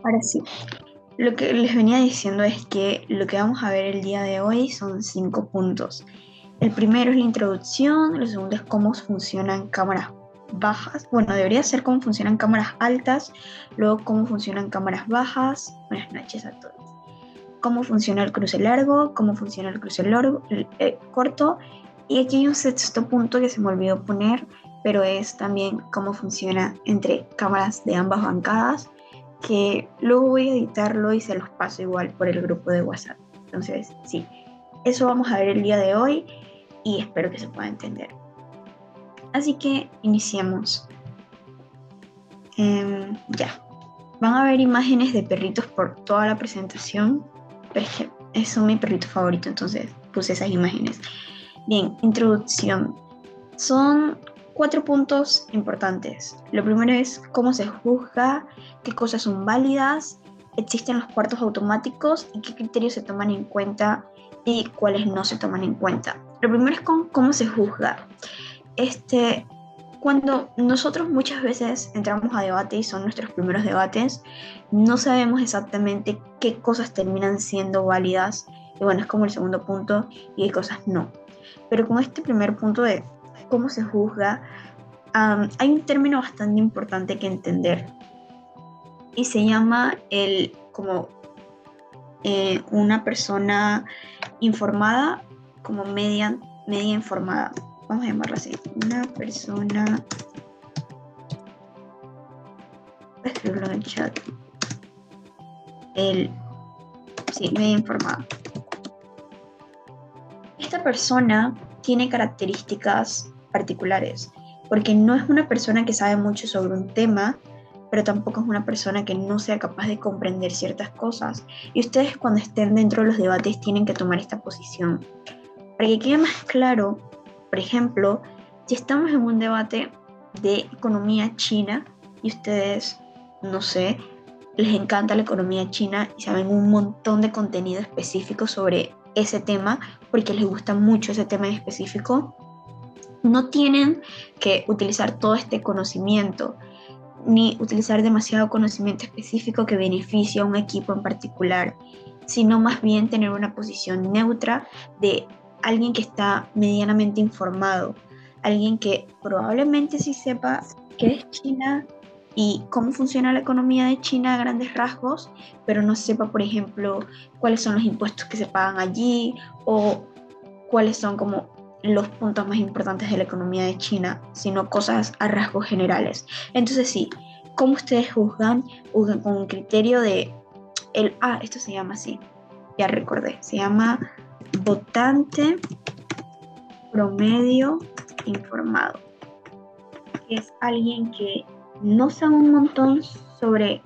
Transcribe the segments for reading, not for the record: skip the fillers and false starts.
Ahora sí, lo que les venía diciendo es que lo que vamos a ver el día de hoy son 5 puntos. El primero es la introducción, el segundo es cómo funcionan cámaras bajas. Bueno, debería ser cómo funcionan cámaras altas, luego cómo funcionan cámaras bajas. Buenas noches a todos. Cómo funciona el cruce largo, cómo funciona el cruce corto. Y aquí hay un sexto punto que se me olvidó poner, pero es también cómo funciona entre cámaras de ambas bancadas, que luego voy a editarlo y se los paso igual por el grupo de WhatsApp. Entonces, sí, eso vamos a ver el día de hoy y espero que se pueda entender. Así que iniciemos. Ya. Van a ver imágenes de perritos por toda la presentación, pero es que son mi perrito favorito, entonces puse esas imágenes. Bien, introducción. Son 4 puntos importantes. Lo primero es cómo se juzga, qué cosas son válidas, existen los cuartos automáticos y qué criterios se toman en cuenta y cuáles no se toman en cuenta. Lo primero es con cómo se juzga. Este, Cuando nosotros muchas veces entramos a debate y son nuestros primeros debates, no sabemos exactamente qué cosas terminan siendo válidas, y bueno, es como el segundo punto, y qué cosas no. Pero con este primer punto de cómo se juzga, hay un término bastante importante que entender, y se llama como una persona informada, como media informada. Vamos a llamarlo así, una persona. Voy a escribirlo en el chat. Sí, media informada. Esta persona tiene características particulares, porque no es una persona que sabe mucho sobre un tema, pero tampoco es una persona que no sea capaz de comprender ciertas cosas. Y ustedes cuando estén dentro de los debates tienen que tomar esta posición. Para que quede más claro, por ejemplo, si estamos en un debate de economía china y ustedes, no sé, les encanta la economía china y saben un montón de contenido específico sobre ese tema porque les gusta mucho ese tema en específico, no tienen que utilizar todo este conocimiento ni utilizar demasiado conocimiento específico que beneficie a un equipo en particular, sino más bien tener una posición neutra de alguien que está medianamente informado, alguien que probablemente sí sepa qué es China y cómo funciona la economía de China a grandes rasgos, pero no sepa, por ejemplo, cuáles son los impuestos que se pagan allí o cuáles son como los puntos más importantes de la economía de China, sino cosas a rasgos generales. Entonces sí, ¿cómo ustedes juzgan? Juzgan con un criterio de esto se llama así, ya recordé, se llama votante promedio informado, que es alguien que no sabe un montón sobre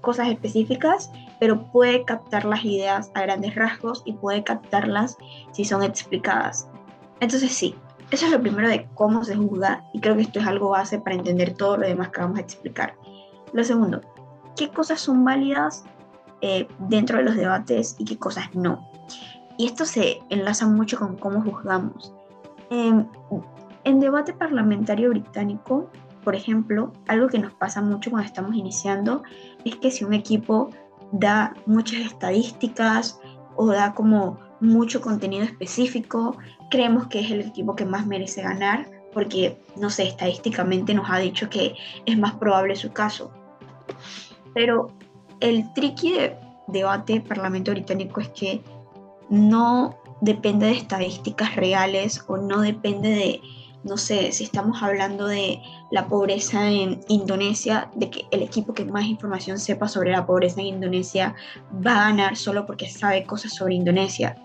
cosas específicas, pero puede captar las ideas a grandes rasgos y puede captarlas si son explicadas. Entonces sí, eso es lo primero de cómo se juzga y creo que esto es algo base para entender todo lo demás que vamos a explicar. Lo segundo, ¿qué cosas son válidas dentro de los debates y qué cosas no? Y esto se enlaza mucho con cómo juzgamos. Eh, en debate parlamentario británico, por ejemplo, algo que nos pasa mucho cuando estamos iniciando es que si un equipo da muchas estadísticas o da como mucho contenido específico, creemos que es el equipo que más merece ganar porque, no sé, estadísticamente nos ha dicho que es más probable su caso. Pero el tricky de debate parlamento británico es que no depende de estadísticas reales o no depende de, no sé, si estamos hablando de la pobreza en Indonesia, de que el equipo que más información sepa sobre la pobreza en Indonesia va a ganar solo porque sabe cosas sobre Indonesia.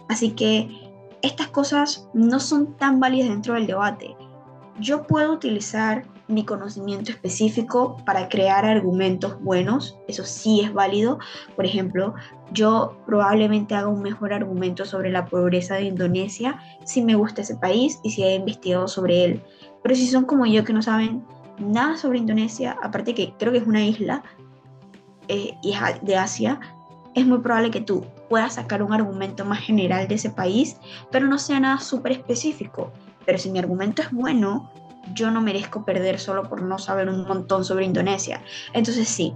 Así que estas cosas no son tan válidas dentro del debate. Yo puedo utilizar mi conocimiento específico para crear argumentos buenos, eso sí es válido. Por ejemplo, yo probablemente haga un mejor argumento sobre la pobreza de Indonesia si me gusta ese país y si he investigado sobre él. Pero si son como yo que no saben nada sobre Indonesia, aparte que creo que es una isla y es de Asia, es muy probable que tú puedas sacar un argumento más general de ese país, pero no sea nada súper específico. Pero si mi argumento es bueno, yo no merezco perder solo por no saber un montón sobre Indonesia. Entonces sí,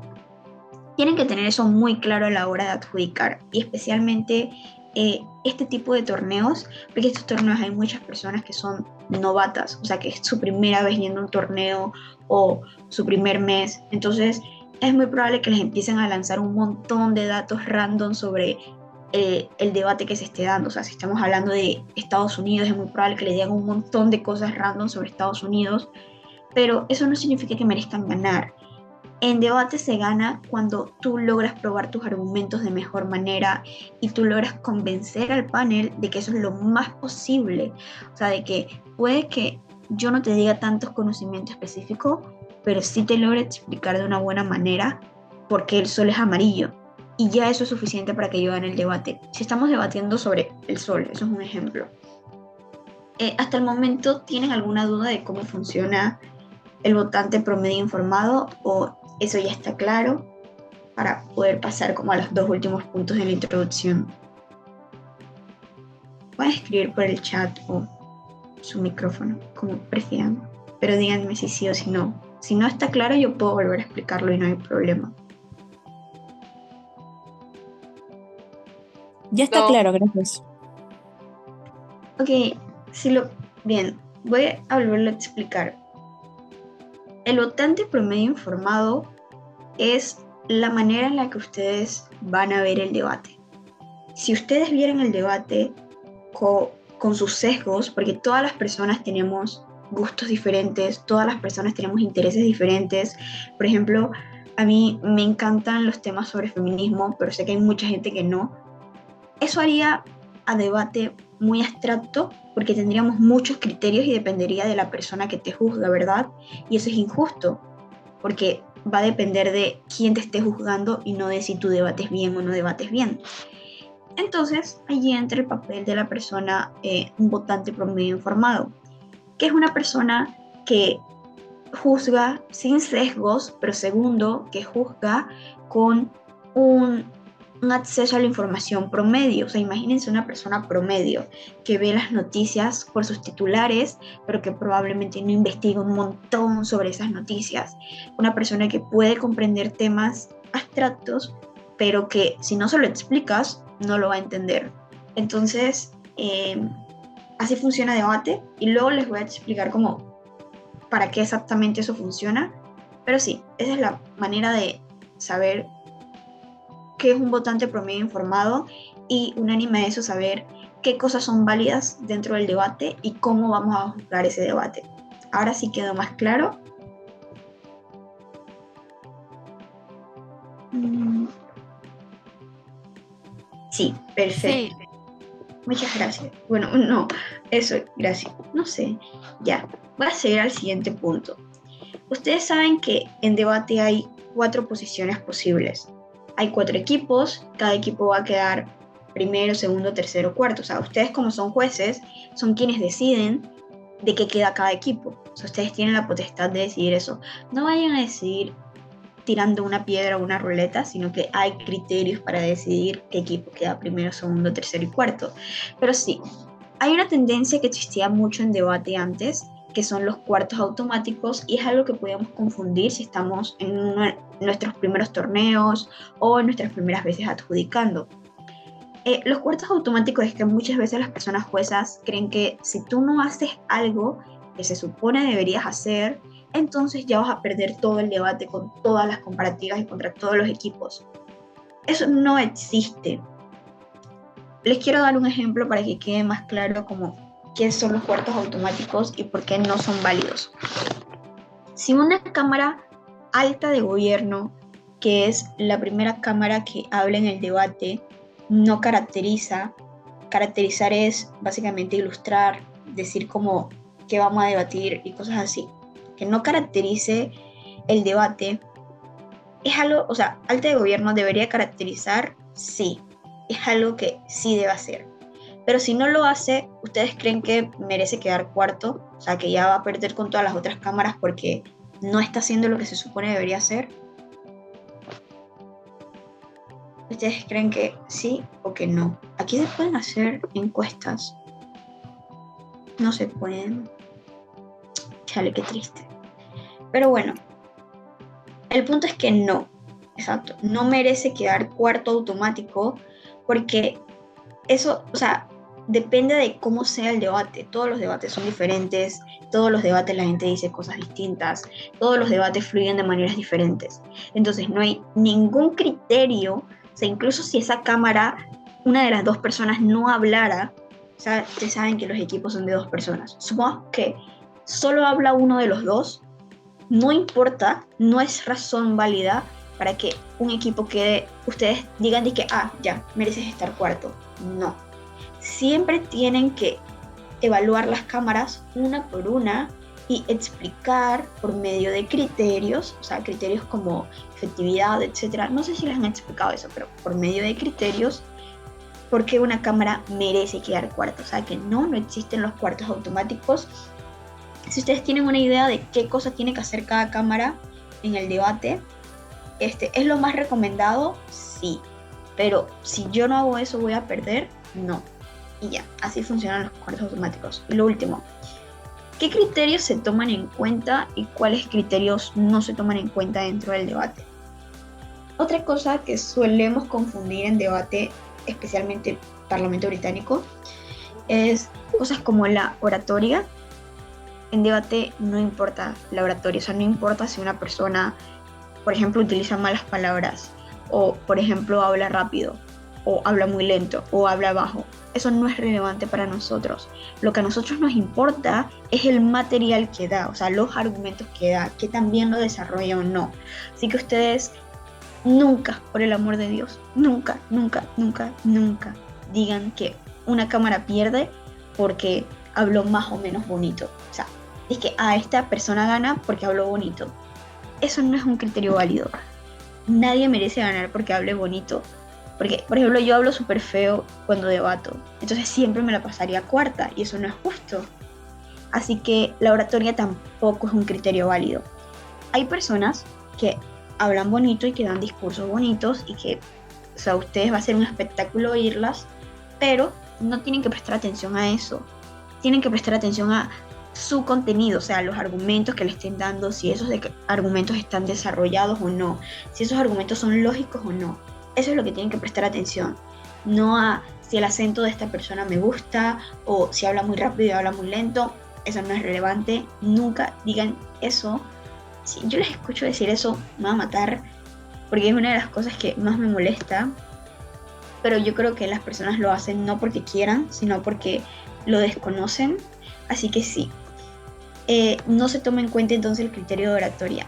tienen que tener eso muy claro a la hora de adjudicar, y especialmente este tipo de torneos, porque estos torneos hay muchas personas que son novatas, o sea, que es su primera vez yendo a un torneo o su primer mes, entonces es muy probable que les empiecen a lanzar un montón de datos random sobre el debate que se esté dando. O sea, si estamos hablando de Estados Unidos, es muy probable que le digan un montón de cosas random sobre Estados Unidos, pero eso no significa que merezcan ganar. En debate se gana cuando tú logras probar tus argumentos de mejor manera y tú logras convencer al panel de que eso es lo más posible. O sea, de que puede que yo no te diga tantos conocimientos específicos, pero sí te logre explicar de una buena manera por qué el sol es amarillo. Y ya eso es suficiente para que yo gane el debate. Si estamos debatiendo sobre el sol, eso es un ejemplo. Hasta el momento, ¿tienen alguna duda de cómo funciona el votante promedio informado o eso ya está claro para poder pasar como a los dos últimos puntos de la introducción? Pueden escribir por el chat o su micrófono, como prefieran, pero díganme si sí o si no. Si no está claro, yo puedo volver a explicarlo y no hay problema. Ya está claro, gracias. Ok, si lo... Bien, voy a volverlo a explicar. El votante promedio informado es la manera en la que ustedes van a ver el debate. Si ustedes vieran el debate con sus sesgos, porque todas las personas tenemos gustos diferentes, todas las personas tenemos intereses diferentes. Por ejemplo, a mí me encantan los temas sobre feminismo, pero sé que hay mucha gente que no. Eso haría a debate muy abstracto porque tendríamos muchos criterios y dependería de la persona que te juzga, ¿verdad? Y eso es injusto porque va a depender de quién te esté juzgando y no de si tú debates bien o no debates bien. Entonces, allí entra el papel de la persona, un votante promedio informado, que es una persona que juzga sin sesgos, pero segundo, que juzga con un, un acceso a la información promedio. O sea, imagínense una persona promedio que ve las noticias por sus titulares, pero que probablemente no investiga un montón sobre esas noticias. Una persona que puede comprender temas abstractos, pero que si no se lo explicas, no lo va a entender. Entonces, así funciona debate y luego les voy a explicar cómo para qué exactamente eso funciona. Pero sí, esa es la manera de saber qué es un votante promedio informado y unánime de eso saber qué cosas son válidas dentro del debate y cómo vamos a juzgar ese debate. Ahora sí quedó más claro. Sí, Sí, perfecto. Muchas gracias. Bueno, no, eso, gracias. No sé, ya. Voy a seguir al siguiente punto. Ustedes saben que en debate hay 4 posiciones posibles. Hay 4 equipos, cada equipo va a quedar primero, segundo, tercero, cuarto. O sea, ustedes como son jueces, son quienes deciden de qué queda cada equipo. O sea, ustedes tienen la potestad de decidir eso. No vayan a decidir tirando una piedra o una ruleta, sino que hay criterios para decidir qué equipo queda primero, segundo, tercero y cuarto. Pero sí, hay una tendencia que existía mucho en debate antes, que son los cuartos automáticos, y es algo que podemos confundir si estamos en nuestros primeros torneos o en nuestras primeras veces adjudicando. Los cuartos automáticos es que muchas veces las personas juezas creen que si tú no haces algo que se supone deberías hacer, entonces ya vas a perder todo el debate con todas las comparativas y contra todos los equipos. Eso no existe. Les quiero dar un ejemplo para que quede más claro como qué son los cuartos automáticos y por qué no son válidos. Si una cámara alta de gobierno, que es la primera cámara que habla en el debate, no caracteriza, caracterizar es básicamente ilustrar, decir como que vamos a debatir y cosas así, que no caracterice el debate, es algo, o sea, alta de gobierno debería caracterizar, sí, es algo que sí debe hacer. Pero si no lo hace, ¿ustedes creen que merece quedar cuarto? O sea, que ya va a perder con todas las otras cámaras porque no está haciendo lo que se supone debería hacer. ¿Ustedes creen que sí o que no? Aquí se pueden hacer encuestas. No se pueden. Chale, qué triste. Pero bueno, el punto es que no. exacto, no merece quedar cuarto automático porque eso, o sea, depende de cómo sea el debate. Todos los debates son diferentes, todos los debates la gente dice cosas distintas, todos los debates fluyen de maneras diferentes. Entonces no hay ningún criterio, o sea, incluso si esa cámara, una de las dos personas no hablara, o sea, ustedes saben que los equipos son de dos personas. Supongamos que solo habla uno de los dos, no importa, no es razón válida para que un equipo quede, ustedes digan de que, ya, mereces estar cuarto. No. Siempre tienen que evaluar las cámaras una por una y explicar por medio de criterios, o sea, criterios como efectividad, etcétera. No sé si les han explicado eso, pero por medio de criterios, por qué una cámara merece quedar cuarto. O sea, que no existen los cuartos automáticos. Si ustedes tienen una idea de qué cosa tiene que hacer cada cámara en el debate, ¿es lo más recomendado? Sí. Pero si yo no hago eso, ¿voy a perder? No. Y ya, así funcionan los cuartos automáticos. Y lo último, ¿qué criterios se toman en cuenta y cuáles criterios no se toman en cuenta dentro del debate? Otra cosa que solemos confundir en debate, especialmente el Parlamento británico, es cosas como la oratoria. En debate no importa la oratoria, o sea, no importa si una persona, por ejemplo, utiliza malas palabras, o por ejemplo habla rápido, o habla muy lento, o habla bajo. Eso no es relevante para nosotros. Lo que a nosotros nos importa es el material que da, o sea, los argumentos que da, que también lo desarrolla o no. Así que ustedes nunca, por el amor de Dios, nunca, nunca, nunca, nunca digan que una cámara pierde porque habló más o menos bonito. O sea, es que esta persona gana porque habló bonito. Eso no es un criterio válido. Nadie merece ganar porque hable bonito. Porque, por ejemplo, yo hablo súper feo cuando debato. Entonces siempre me la pasaría cuarta y eso no es justo. Así que la oratoria tampoco es un criterio válido. Hay personas que hablan bonito y que dan discursos bonitos y que, o sea, a ustedes va a ser un espectáculo oírlas, pero no tienen que prestar atención a eso. Tienen que prestar atención a su contenido, o sea, los argumentos que le estén dando, si esos argumentos están desarrollados o no, si esos argumentos son lógicos o no. Eso es lo que tienen que prestar atención, no a si el acento de esta persona me gusta o si habla muy rápido y habla muy lento. Eso no es relevante, nunca digan eso. Si yo les escucho decir eso, me va a matar, porque es una de las cosas que más me molesta, pero yo creo que las personas lo hacen no porque quieran, sino porque lo desconocen. Así que sí, no se toma en cuenta entonces el criterio de oratoria.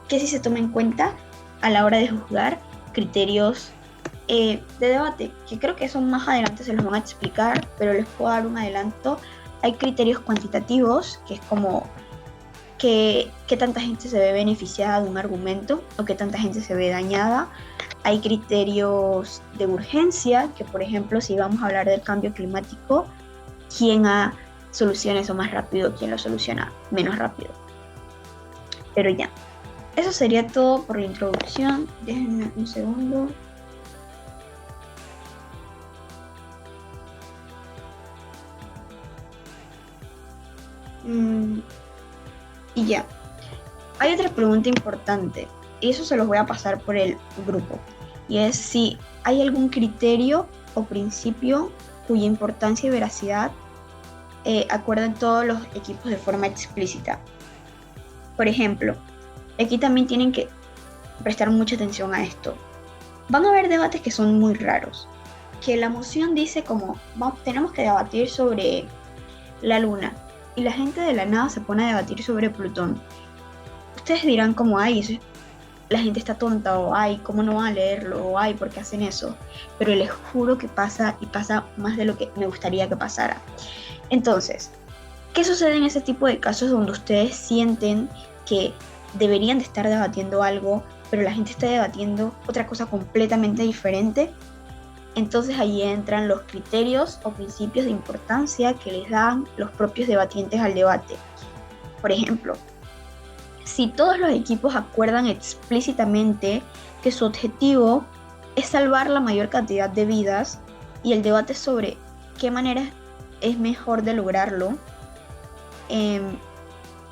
¿Qué sí se toma en cuenta a la hora de juzgar? Criterios de debate, que creo que eso más adelante se los van a explicar, pero les puedo dar un adelanto. Hay criterios cuantitativos, que es como qué tanta gente se ve beneficiada de un argumento o qué tanta gente se ve dañada. Hay criterios de urgencia, que por ejemplo, si vamos a hablar del cambio climático, ¿quién soluciona eso más rápido? ¿Quién lo soluciona menos rápido? Pero ya, eso sería todo por la introducción. Déjenme un segundo. Y ya. Hay otra pregunta importante, y eso se los voy a pasar por el grupo, y es si hay algún criterio o principio cuya importancia y veracidad acuerdan todos los equipos de forma explícita. Por ejemplo, aquí también tienen que prestar mucha atención a esto. Van a haber debates que son muy raros, que la moción dice como, tenemos que debatir sobre la luna, y la gente de la nada se pone a debatir sobre Plutón. Ustedes dirán como, la gente está tonta, o ¿cómo no van a leerlo? O ¿por qué hacen eso? Pero les juro que pasa, y pasa más de lo que me gustaría que pasara. Entonces, ¿qué sucede en ese tipo de casos donde ustedes sienten que deberían de estar debatiendo algo, pero la gente está debatiendo otra cosa completamente diferente? Entonces ahí entran los criterios o principios de importancia que les dan los propios debatientes al debate. Por ejemplo, si todos los equipos acuerdan explícitamente que su objetivo es salvar la mayor cantidad de vidas y el debate sobre qué manera es mejor de lograrlo,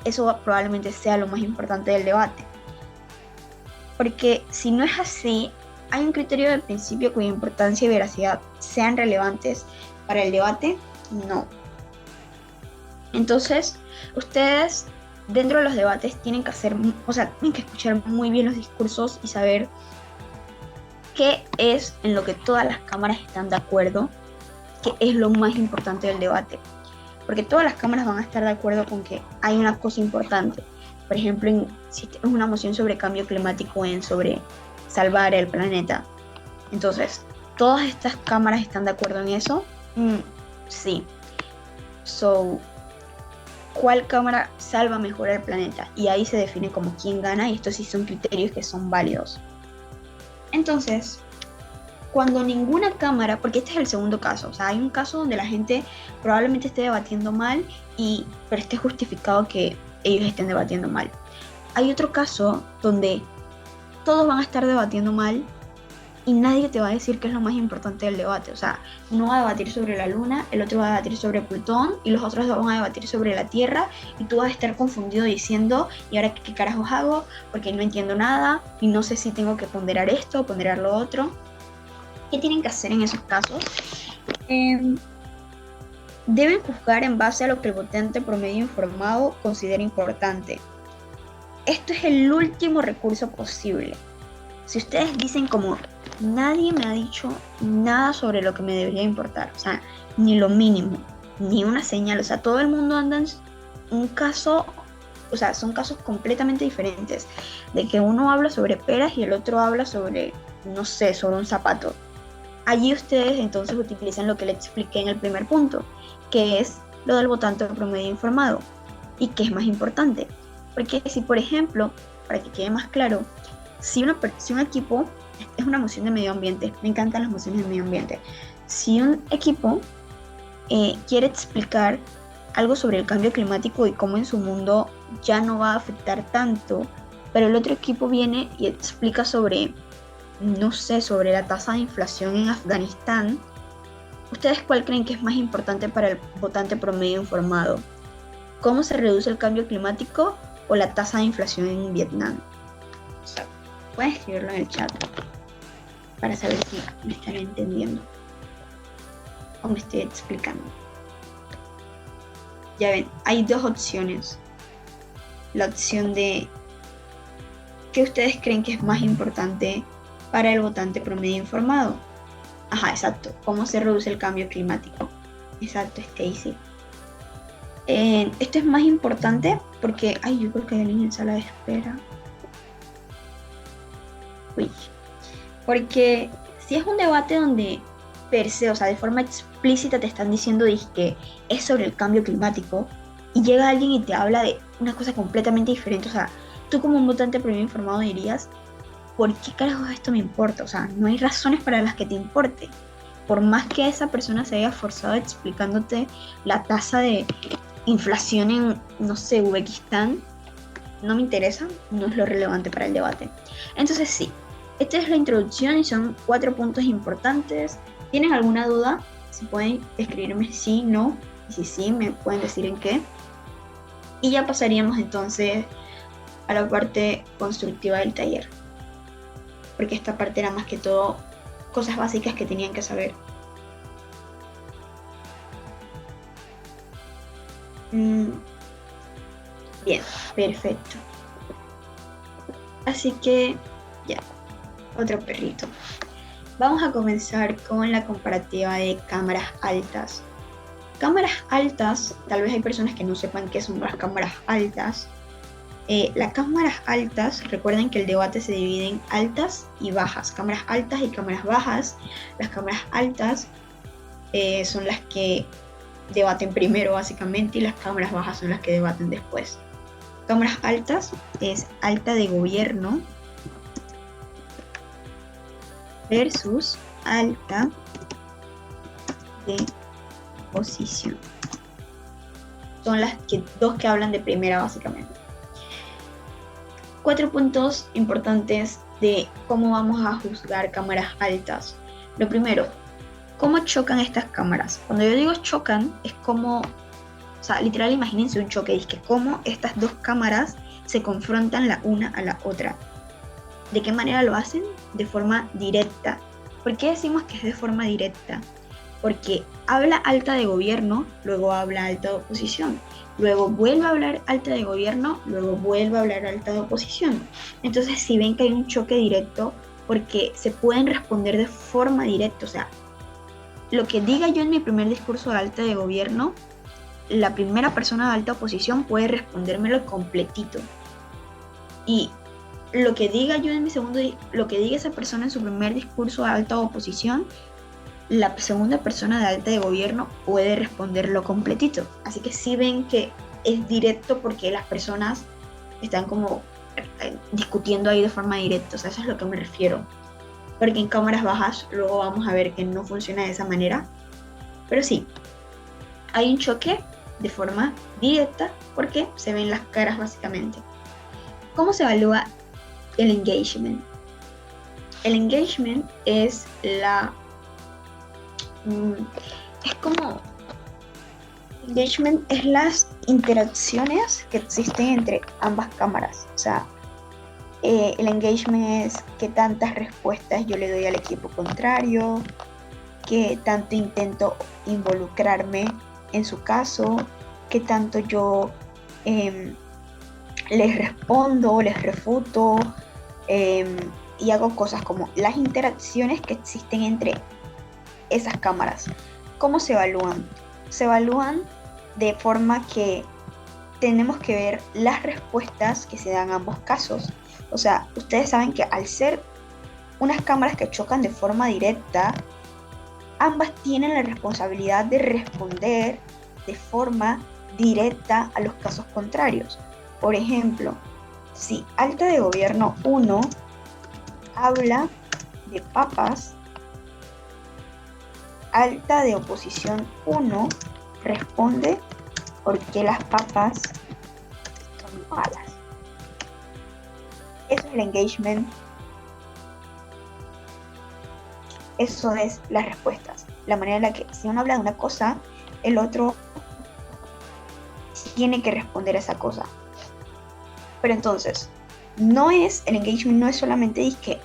eso probablemente sea lo más importante del debate. Porque si no es así, hay un criterio de principio cuya importancia y veracidad sean relevantes para el debate, no. Entonces, ustedes dentro de los debates tienen que hacer, o sea, tienen que escuchar muy bien los discursos y saber qué es en lo que todas las cámaras están de acuerdo, qué es lo más importante del debate. Porque todas las cámaras van a estar de acuerdo con que hay una cosa importante. Por ejemplo, si es una moción sobre cambio climático, sobre salvar el planeta. Entonces, ¿todas estas cámaras están de acuerdo en eso? Sí. So, ¿cuál cámara salva mejor al planeta? Y ahí se define como quién gana, y estos sí son criterios que son válidos. Entonces, cuando ninguna cámara, porque este es el segundo caso, o sea, hay un caso donde la gente probablemente esté debatiendo mal, pero esté justificado que ellos estén debatiendo mal. Hay otro caso donde todos van a estar debatiendo mal y nadie te va a decir qué es lo más importante del debate. O sea, uno va a debatir sobre la Luna, el otro va a debatir sobre Plutón y los otros dos van a debatir sobre la Tierra, y tú vas a estar confundido diciendo, ¿y ahora qué carajos hago? Porque no entiendo nada y no sé si tengo que ponderar esto o ponderar lo otro. ¿Qué tienen que hacer en esos casos? Deben juzgar en base a lo que el votante promedio informado considera importante. Esto es el último recurso posible. Si ustedes dicen como, nadie me ha dicho nada sobre lo que me debería importar, o sea, ni lo mínimo, ni una señal, o sea, todo el mundo anda en un caso, o sea, son casos completamente diferentes, de que uno habla sobre peras y el otro habla sobre, no sé, sobre un zapato. Allí ustedes entonces utilizan lo que les expliqué en el primer punto, que es lo del votante promedio informado. ¿Y qué es más importante? Porque si, por ejemplo, para que quede más claro, si un equipo, es una moción de medio ambiente, me encantan las mociones de medio ambiente, si un equipo quiere explicar algo sobre el cambio climático y cómo en su mundo ya no va a afectar tanto, pero el otro equipo viene y explica sobre, no sé, sobre la tasa de inflación en Afganistán, ¿ustedes cuál creen que es más importante para el votante promedio informado? ¿Cómo se reduce el cambio climático o la tasa de inflación en Vietnam? O sea, pueden escribirlo en el chat para saber si me están entendiendo o me estoy explicando. Ya ven, hay dos opciones. La opción de ¿qué ustedes creen que es más importante para el votante promedio informado? Ajá, exacto. ¿Cómo se reduce el cambio climático? Exacto, Stacy. Esto es más importante porque... Ay, yo creo que hay alguien en sala de espera. Uy. Porque si es un debate donde per se, o sea, de forma explícita te están diciendo que es sobre el cambio climático, y llega alguien y te habla de una cosa completamente diferente, o sea, tú como un votante promedio informado dirías, ¿por qué carajo esto me importa? O sea, no hay razones para las que te importe. Por más que esa persona se haya forzado explicándote la tasa de inflación en, no sé, Uzbekistán, no me interesa, no es lo relevante para el debate. Entonces sí, esta es la introducción y son 4 puntos importantes. ¿Tienen alguna duda? Si pueden escribirme sí, no, y si sí, me pueden decir en qué. Y ya pasaríamos entonces a la parte constructiva del taller, porque esta parte era más que todo cosas básicas que tenían que saber. Bien, perfecto. Así que ya, otro perrito. Vamos a comenzar con la comparativa de cámaras altas. Cámaras altas, tal vez hay personas que no sepan qué son las cámaras altas. Las cámaras altas, recuerden que el debate se divide en altas y bajas, cámaras altas y cámaras bajas. Las cámaras altas son las que debaten primero básicamente, y las cámaras bajas son las que debaten después. Cámaras altas es alta de gobierno versus alta de oposición. Son las dos que hablan de primera básicamente. 4 puntos importantes de cómo vamos a juzgar cámaras altas. Lo primero, ¿cómo chocan estas cámaras? Cuando yo digo chocan, es como, o sea, literal, imagínense un choque, es que cómo estas dos cámaras se confrontan la una a la otra. ¿De qué manera lo hacen? De forma directa. ¿Por qué decimos que es de forma directa? Porque habla alta de gobierno, luego habla alta de oposición, luego vuelve a hablar alta de gobierno, luego vuelve a hablar alta de oposición. Entonces, si ven que hay un choque directo, porque se pueden responder de forma directa, o sea, lo que diga yo en mi primer discurso de alta de gobierno, la primera persona de alta oposición puede respondérmelo completito. Y lo que diga yo en mi segundo, lo que diga esa persona en su primer discurso de alta oposición, la segunda persona de alta de gobierno puede responderlo completito. Así que sí ven que es directo porque las personas están como discutiendo ahí de forma directa. O sea, eso es lo que me refiero. Porque en cámaras bajas luego vamos a ver que no funciona de esa manera. Pero sí, hay un choque de forma directa porque se ven las caras básicamente. ¿Cómo se evalúa el engagement? El engagement es es como engagement es las interacciones que existen entre ambas cámaras. O sea, el engagement es qué tantas respuestas yo le doy al equipo contrario, qué tanto intento involucrarme en su caso, qué tanto yo les respondo, les refuto, y hago cosas como las interacciones que existen entre esas cámaras. ¿Cómo se evalúan? Se evalúan de forma que tenemos que ver las respuestas que se dan a ambos casos. O sea, ustedes saben que al ser unas cámaras que chocan de forma directa, ambas tienen la responsabilidad de responder de forma directa a los casos contrarios. Por ejemplo, si alta de gobierno 1 habla de papas, alta de oposición 1 responde por qué las papas son malas. Eso es el engagement. Eso es las respuestas. La manera en la que si uno habla de una cosa, el otro tiene que responder a esa cosa. Pero entonces, el engagement no es solamente que,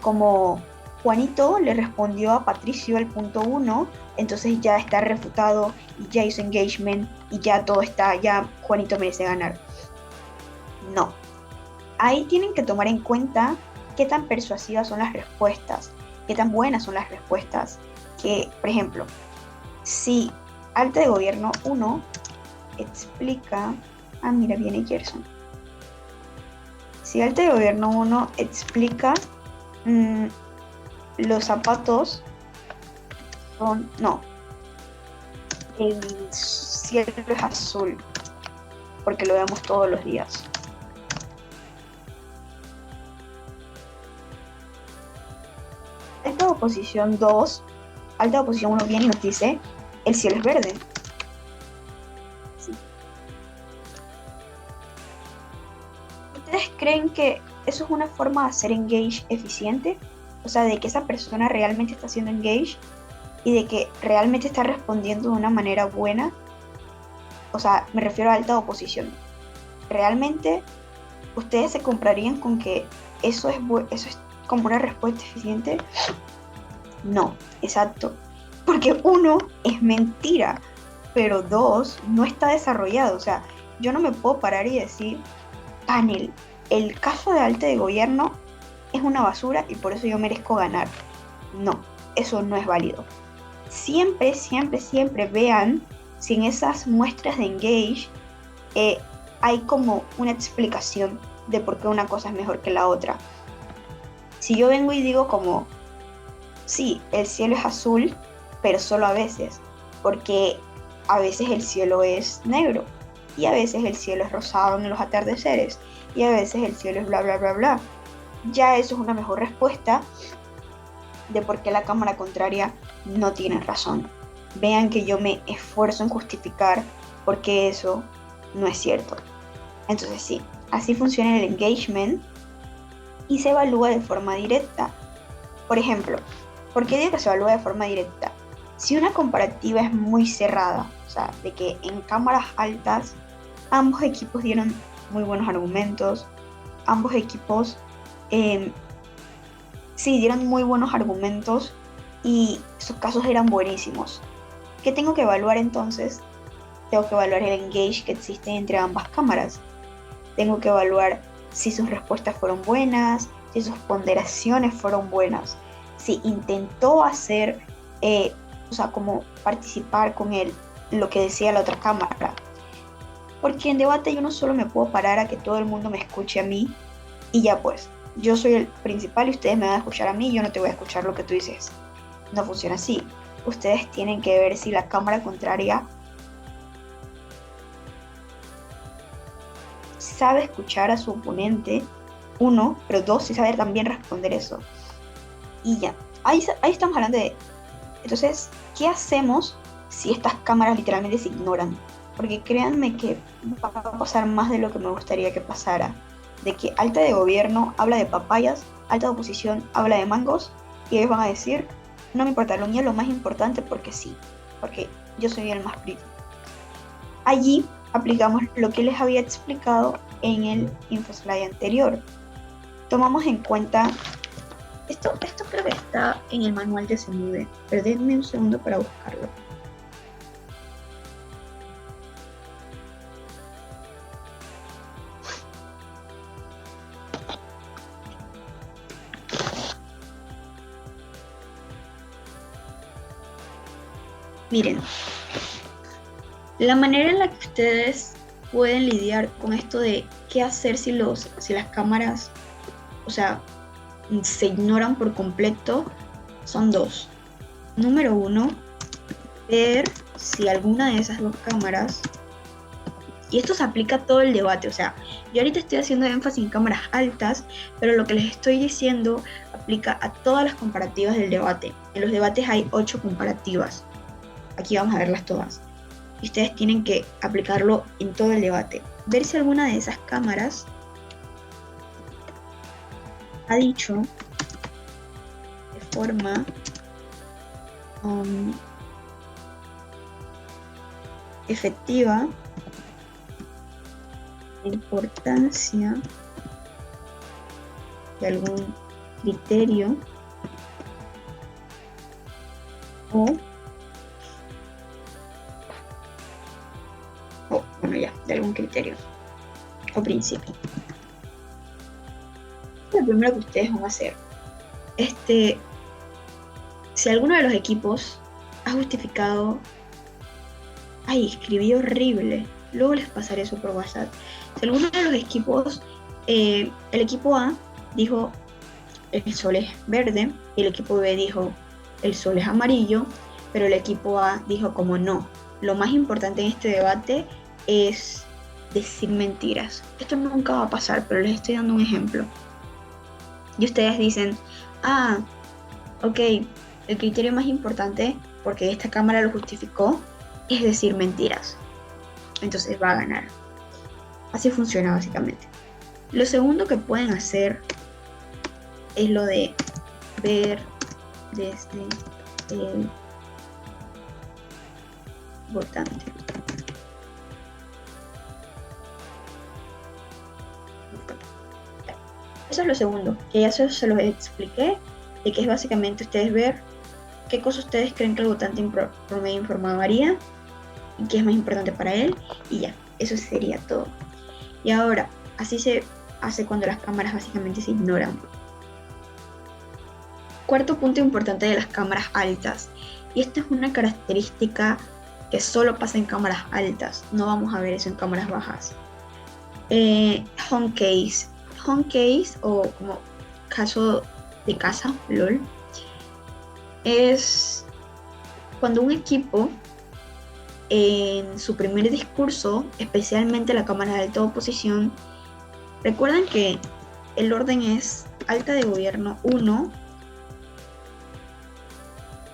como Juanito le respondió a Patricio al punto 1, entonces ya está refutado y ya hizo engagement y ya todo está, ya Juanito merece ganar. No. Ahí tienen que tomar en cuenta qué tan persuasivas son las respuestas, qué tan buenas son las respuestas. Que, por ejemplo, si alta de gobierno 1 explica, mira, viene Gerson. Si alta de gobierno 1 explica los zapatos son, no, el cielo es azul, porque lo vemos todos los días. Alta oposición 2, alta oposición 1 viene y nos dice, el cielo es verde. Sí. ¿Ustedes creen que eso es una forma de hacer engage eficiente? O sea, de que esa persona realmente está haciendo engage y de que realmente está respondiendo de una manera buena. O sea, me refiero a alta oposición. ¿Realmente ustedes se comprarían con que eso es como una respuesta eficiente? No, exacto. Porque 1 es mentira, pero 2 no está desarrollado. O sea, yo no me puedo parar y decir, panel, el caso de alta de gobierno es una basura y por eso yo merezco ganar. No, eso no es válido. Siempre, siempre, siempre vean si en esas muestras de engage hay como una explicación de por qué una cosa es mejor que la otra. Si yo vengo y digo como, sí, el cielo es azul, pero solo a veces, porque a veces el cielo es negro y a veces el cielo es rosado en los atardeceres y a veces el cielo es bla bla bla bla. Ya eso es una mejor respuesta de por qué la cámara contraria no tiene razón. Vean que yo me esfuerzo en justificar por qué eso no es cierto. Entonces sí, así funciona el engagement y se evalúa de forma directa. Por ejemplo, ¿por qué digo que se evalúa de forma directa? Si una comparativa es muy cerrada, o sea, de que en cámaras altas ambos equipos dieron muy buenos argumentos, ambos equipos eh, sí, dieron muy buenos argumentos y sus casos eran buenísimos. ¿Qué tengo que evaluar entonces? Tengo que evaluar el engage que existe entre ambas cámaras. Tengo que evaluar si sus respuestas fueron buenas, si sus ponderaciones fueron buenas, si intentó hacer, o sea, como participar con él, lo que decía la otra cámara. Porque en debate yo no solo me puedo parar a que todo el mundo me escuche a mí y ya pues, yo soy el principal y ustedes me van a escuchar a mí y yo no te voy a escuchar lo que tú dices. No funciona así. Ustedes tienen que ver si la cámara contraria sabe escuchar a su oponente, uno, pero dos, si sabe también responder eso. Y ya, ahí estamos hablando de, entonces, ¿qué hacemos si estas cámaras literalmente se ignoran? Porque créanme que va a pasar más de lo que me gustaría que pasara. De que alta de gobierno habla de papayas, alta de oposición habla de mangos, y ellos van a decir, no me importa, lo mío es lo más importante porque sí, porque yo soy el más crítico. Allí aplicamos lo que les había explicado en el InfoSlide anterior. Tomamos en cuenta, esto creo que está en el manual de CEMUDE, pero denme un segundo para buscarlo. Miren, la manera en la que ustedes pueden lidiar con esto de qué hacer si las cámaras, o sea, se ignoran por completo, son dos. Número uno, ver si alguna de esas dos cámaras, y esto se aplica a todo el debate, o sea, yo ahorita estoy haciendo énfasis en cámaras altas, pero lo que les estoy diciendo aplica a todas las comparativas del debate. En los debates hay 8 comparativas. Aquí vamos a verlas todas. Y ustedes tienen que aplicarlo en todo el debate. Ver si alguna de esas cámaras ha dicho de forma efectiva la importancia de algún criterio de algún criterio o principio. Lo primero que ustedes van a hacer, si alguno de los equipos ha justificado, escribí horrible, luego les pasaré eso por WhatsApp. Si alguno de los equipos, el equipo A dijo el sol es verde, y el equipo B dijo el sol es amarillo, pero el equipo A dijo como no, lo más importante en este debate es decir mentiras. Esto nunca va a pasar, pero les estoy dando un ejemplo. Y ustedes dicen, ok, el criterio más importante, porque esta cámara lo justificó, es decir mentiras. Entonces va a ganar. Así funciona básicamente. Lo segundo que pueden hacer es lo de ver desde el votante. Eso es lo segundo, que ya se los expliqué, de que es básicamente ustedes ver qué cosas ustedes creen que el votante promedio informado haría y qué es más importante para él, y ya, eso sería todo. Y ahora, así se hace cuando las cámaras básicamente se ignoran. Cuarto punto importante de las cámaras altas, y esta es una característica que solo pasa en cámaras altas, no vamos a ver eso en cámaras bajas. Home case. Home case, o como caso de casa, LOL, es cuando un equipo en su primer discurso, especialmente la Cámara de Alta Oposición, recuerdan que el orden es alta de gobierno 1,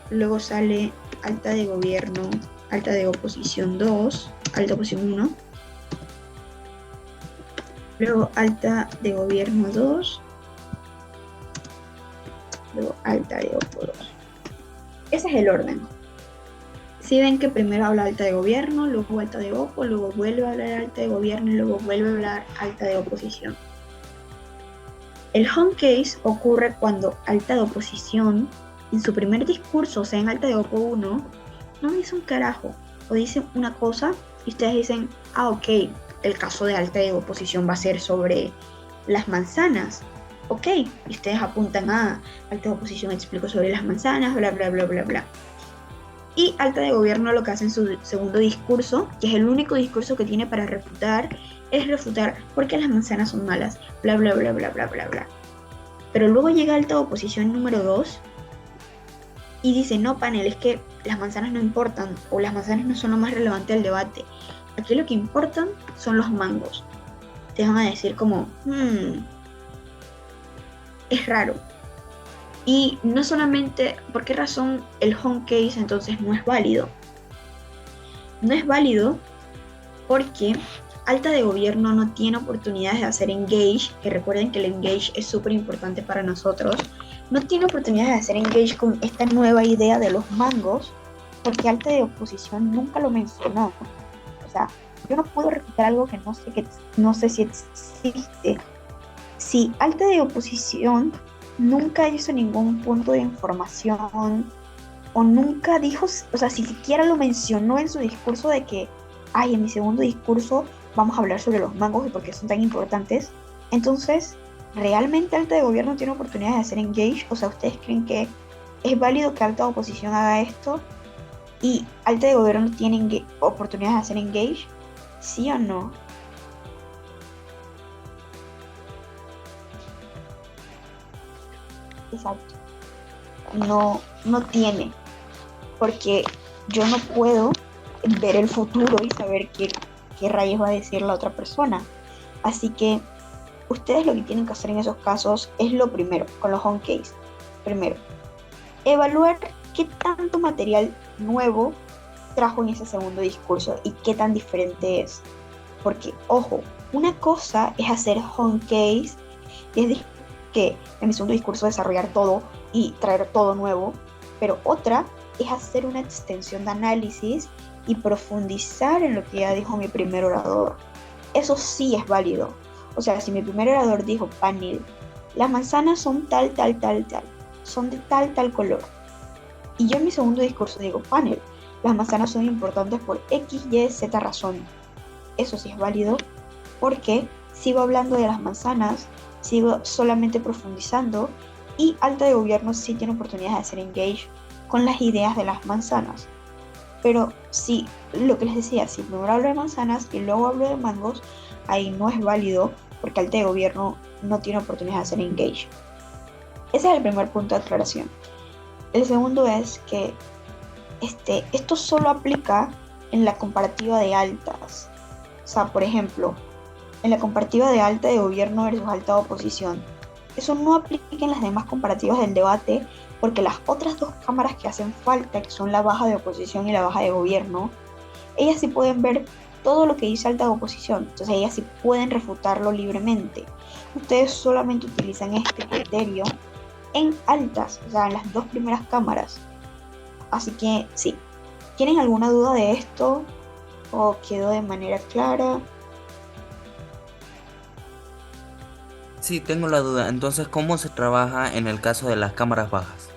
luego sale alta de gobierno, alta de oposición 2, alta de oposición 1, luego alta de gobierno 2, luego alta de opo 2. Ese es el orden. Si ven que primero habla alta de gobierno, luego alta de opo, luego vuelve a hablar alta de gobierno y luego vuelve a hablar alta de oposición. El home case ocurre cuando alta de oposición, en su primer discurso, o sea, en alta de Opo 1, no dice un carajo, o dice una cosa y ustedes dicen, ah, ok, el caso de alta de oposición va a ser sobre las manzanas. Ok, y ustedes apuntan a alta de oposición explicó sobre las manzanas, bla, bla, bla, bla, bla. Y alta de gobierno lo que hace en su segundo discurso, que es el único discurso que tiene para refutar, es refutar por qué las manzanas son malas, bla, bla, bla, bla, bla, bla, bla. Pero luego llega alta de oposición número 2 y dice, no, panel, es que las manzanas no importan o las manzanas no son lo más relevante del debate. Aquí lo que importan son los mangos. Te van a decir como, es raro. Y no solamente, ¿por qué razón el home case entonces no es válido? No es válido porque alta de gobierno no tiene oportunidades de hacer engage, que recuerden que el engage es súper importante para nosotros, no tiene oportunidades de hacer engage con esta nueva idea de los mangos, porque alta de oposición nunca lo mencionó. O sea, yo no puedo refutar algo que no sé si existe. Si alta de oposición nunca hizo ningún punto de información o nunca dijo, o sea, si siquiera lo mencionó en su discurso de que, ay, en mi segundo discurso vamos a hablar sobre los mangos y por qué son tan importantes, entonces, ¿realmente alta de gobierno tiene oportunidades de hacer engage? O sea, ¿ustedes creen que es válido que alta oposición haga esto y alta de gobierno tiene oportunidades de hacer engage? ¿Sí o no? Exacto. No, no tiene, porque yo no puedo ver el futuro y saber qué rayos va a decir la otra persona. Así que ustedes lo que tienen que hacer en esos casos es lo primero, con los home case. Primero, evaluar qué tanto material nuevo trajo en ese segundo discurso y qué tan diferente es. Porque, ojo, una cosa es hacer home case, y es que en mi segundo discurso desarrollar todo y traer todo nuevo, pero otra es hacer una extensión de análisis y profundizar en lo que ya dijo mi primer orador. Eso sí es válido. O sea, si mi primer orador dijo, panel, las manzanas son tal, tal, tal, tal, son de tal, tal color. Y yo en mi segundo discurso digo, panel, las manzanas son importantes por X, Y, Z razón. Eso sí es válido porque sigo hablando de las manzanas, sigo solamente profundizando y alta de gobierno sí tiene oportunidades de hacer engage con las ideas de las manzanas. Pero sí, lo que les decía, si primero hablo de manzanas y luego hablo de mangos, ahí no es válido porque alta de gobierno no tiene oportunidades de hacer engage. Ese es el primer punto de aclaración. El segundo es que esto solo aplica en la comparativa de altas. O sea, por ejemplo, en la comparativa de alta de gobierno versus alta de oposición. Eso no aplica en las demás comparativas del debate porque las otras dos cámaras que hacen falta, que son la baja de oposición y la baja de gobierno, ellas sí pueden ver todo lo que dice alta de oposición, entonces ellas sí pueden refutarlo libremente. Ustedes solamente utilizan este criterio en altas, o sea, en las dos primeras cámaras. Así que sí, ¿tienen alguna duda de esto o quedó de manera clara? Sí, tengo la duda. Entonces, ¿cómo se trabaja en el caso de las cámaras bajas?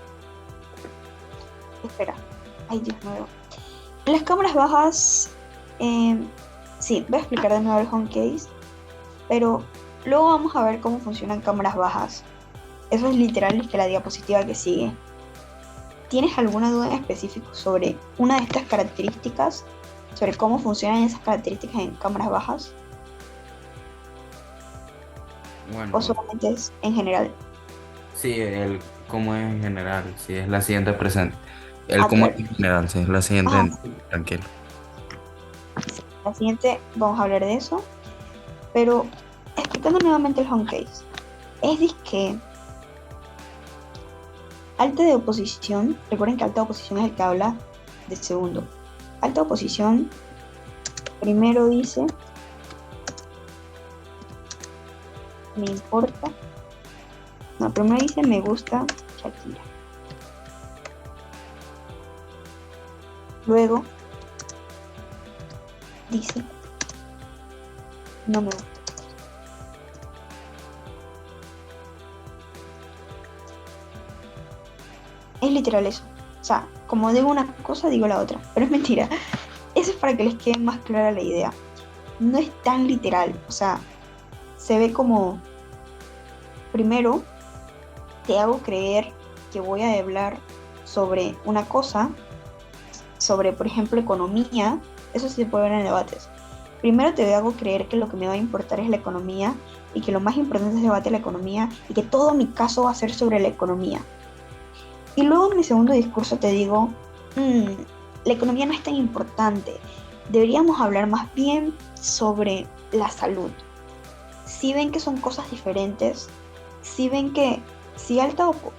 Espera, ay Dios mío. En las cámaras bajas, eh, sí, voy a explicar de nuevo el home case, pero luego vamos a ver cómo funcionan cámaras bajas. Eso es literal que la diapositiva que sigue. ¿Tienes alguna duda en específico sobre una de estas características? ¿Sobre cómo funcionan esas características en cámaras bajas? ¿O Bueno, solamente es en general? sí, el cómo es en general, sí, es la siguiente presente. El Ah, cómo es claro. en general, sí, es la Ah, siguiente, sí. tranquilo. La siguiente vamos a hablar de eso, pero explicando nuevamente el home case. Es que alta de oposición, recuerden que alta de oposición es el que habla de segundo. Alta oposición primero dice, me importa, no, primero dice, me gusta Shakira. Luego dice, no me gusta. Es literal eso. O sea, como digo una cosa, digo la otra. Pero es mentira. Eso es para que les quede más clara la idea. No es tan literal. O sea, se ve como, primero, te hago creer que voy a hablar sobre una cosa, sobre, por ejemplo, economía. Eso sí se puede ver en debates. Primero te hago creer que lo que me va a importar es la economía y que lo más importante es debate la economía y que todo mi caso va a ser sobre la economía. Y luego en mi segundo discurso te digo, "Mm, la economía no es tan importante, deberíamos hablar más bien sobre la salud". Si ven que son cosas diferentes, si ven que si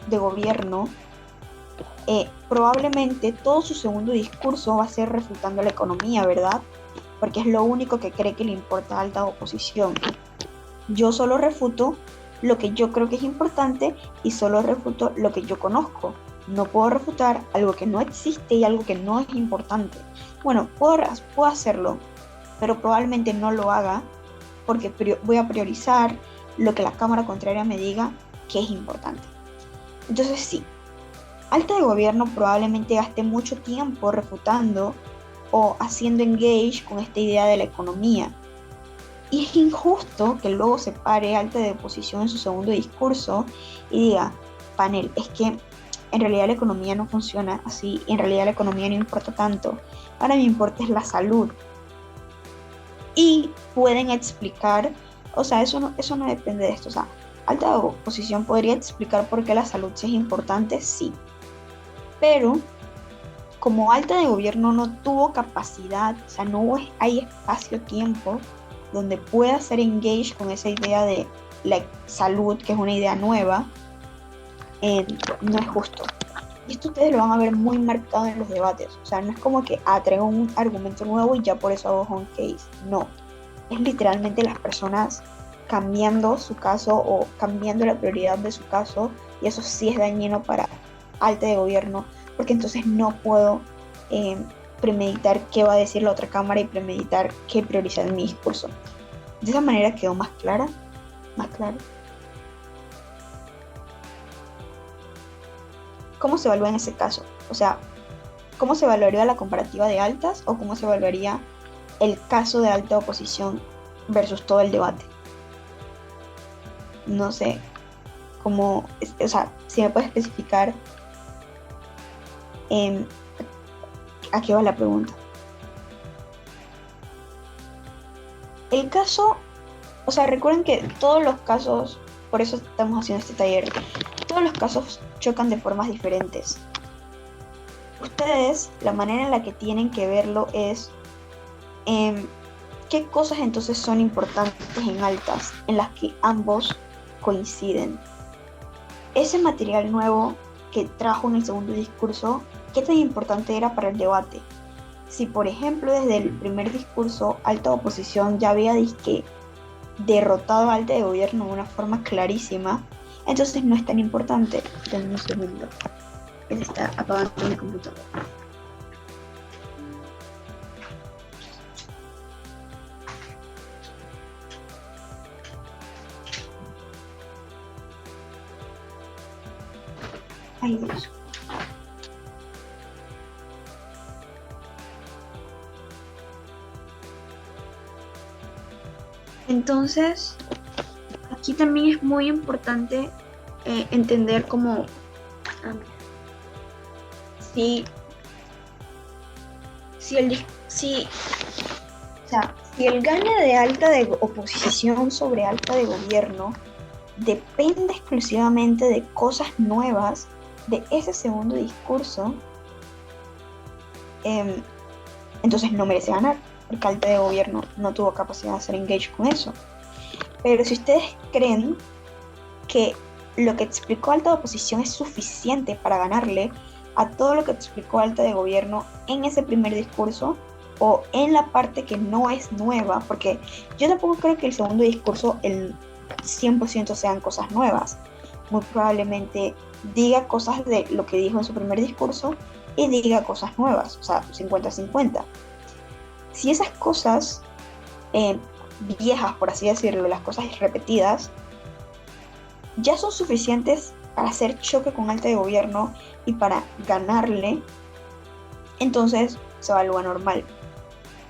de gobierno, probablemente todo su segundo discurso va a ser refutando la economía, ¿verdad? Porque es lo único que cree que le importa a alta oposición. Yo solo refuto lo que yo creo que es importante y solo refuto lo que yo conozco. No puedo refutar algo que no existe y algo que no es importante. Bueno, puedo hacerlo, pero probablemente no lo haga porque voy a priorizar lo que la cámara contraria me diga que es importante. Entonces sí, alta de gobierno probablemente gaste mucho tiempo refutando o haciendo engage con esta idea de la economía. Y es injusto que luego se pare alta de oposición en su segundo discurso y diga, panel, es que en realidad la economía no funciona así, en realidad la economía no importa tanto, ahora me importa es la salud. Y pueden explicar, o sea, eso no depende de esto, o sea, alta de oposición podría explicar por qué la salud sí es importante, sí, pero como alta de gobierno no tuvo capacidad, o sea, hay espacio-tiempo donde pueda ser engaged con esa idea de la salud, que es una idea nueva, no es justo. Y esto ustedes lo van a ver muy marcado en los debates. O sea, no es como que traigo un argumento nuevo y ya por eso hago home case. No. Es literalmente las personas cambiando su caso o cambiando la prioridad de su caso. Y eso sí es dañino para alta de gobierno. Porque entonces no puedo premeditar qué va a decir la otra cámara y premeditar qué priorizar en mi discurso. De esa manera quedó más clara. Más claro. ¿Cómo se evalúa en ese caso? O sea, ¿cómo se evaluaría la comparativa de altas o cómo se evaluaría el caso de alta oposición versus todo el debate? No sé cómo, o sea, si me puedes especificar eh, a qué va la pregunta. El caso, o sea, recuerden que todos los casos, por eso estamos haciendo este taller, todos los casos chocan de formas diferentes. Ustedes, la manera en la que tienen que verlo es qué cosas entonces son importantes en altas, en las que ambos coinciden. Ese material nuevo que trajo en el segundo discurso, ¿qué tan importante era para el debate? Si, por ejemplo, desde el primer discurso, alta oposición ya había derrotado a alta de gobierno de una forma clarísima, entonces no es tan importante. Denme un segundo, que se está apagando mi computadora. Ay, Dios. Entonces, aquí también es muy importante entender cómo si, o sea, si el gane de alta de oposición sobre alta de gobierno depende exclusivamente de cosas nuevas de ese segundo discurso, entonces no merece ganar, porque alta de gobierno no tuvo capacidad de hacer engage con eso. Pero si ustedes creen que lo que explicó alta de oposición es suficiente para ganarle a todo lo que explicó alta de gobierno en ese primer discurso o en la parte que no es nueva, porque yo tampoco creo que el segundo discurso el 100% sean cosas nuevas. Muy probablemente diga cosas de lo que dijo en su primer discurso y diga cosas nuevas, o sea, 50-50. Si esas cosas viejas, por así decirlo, las cosas repetidas, ya son suficientes para hacer choque con alta de gobierno y para ganarle, entonces se evalúa normal.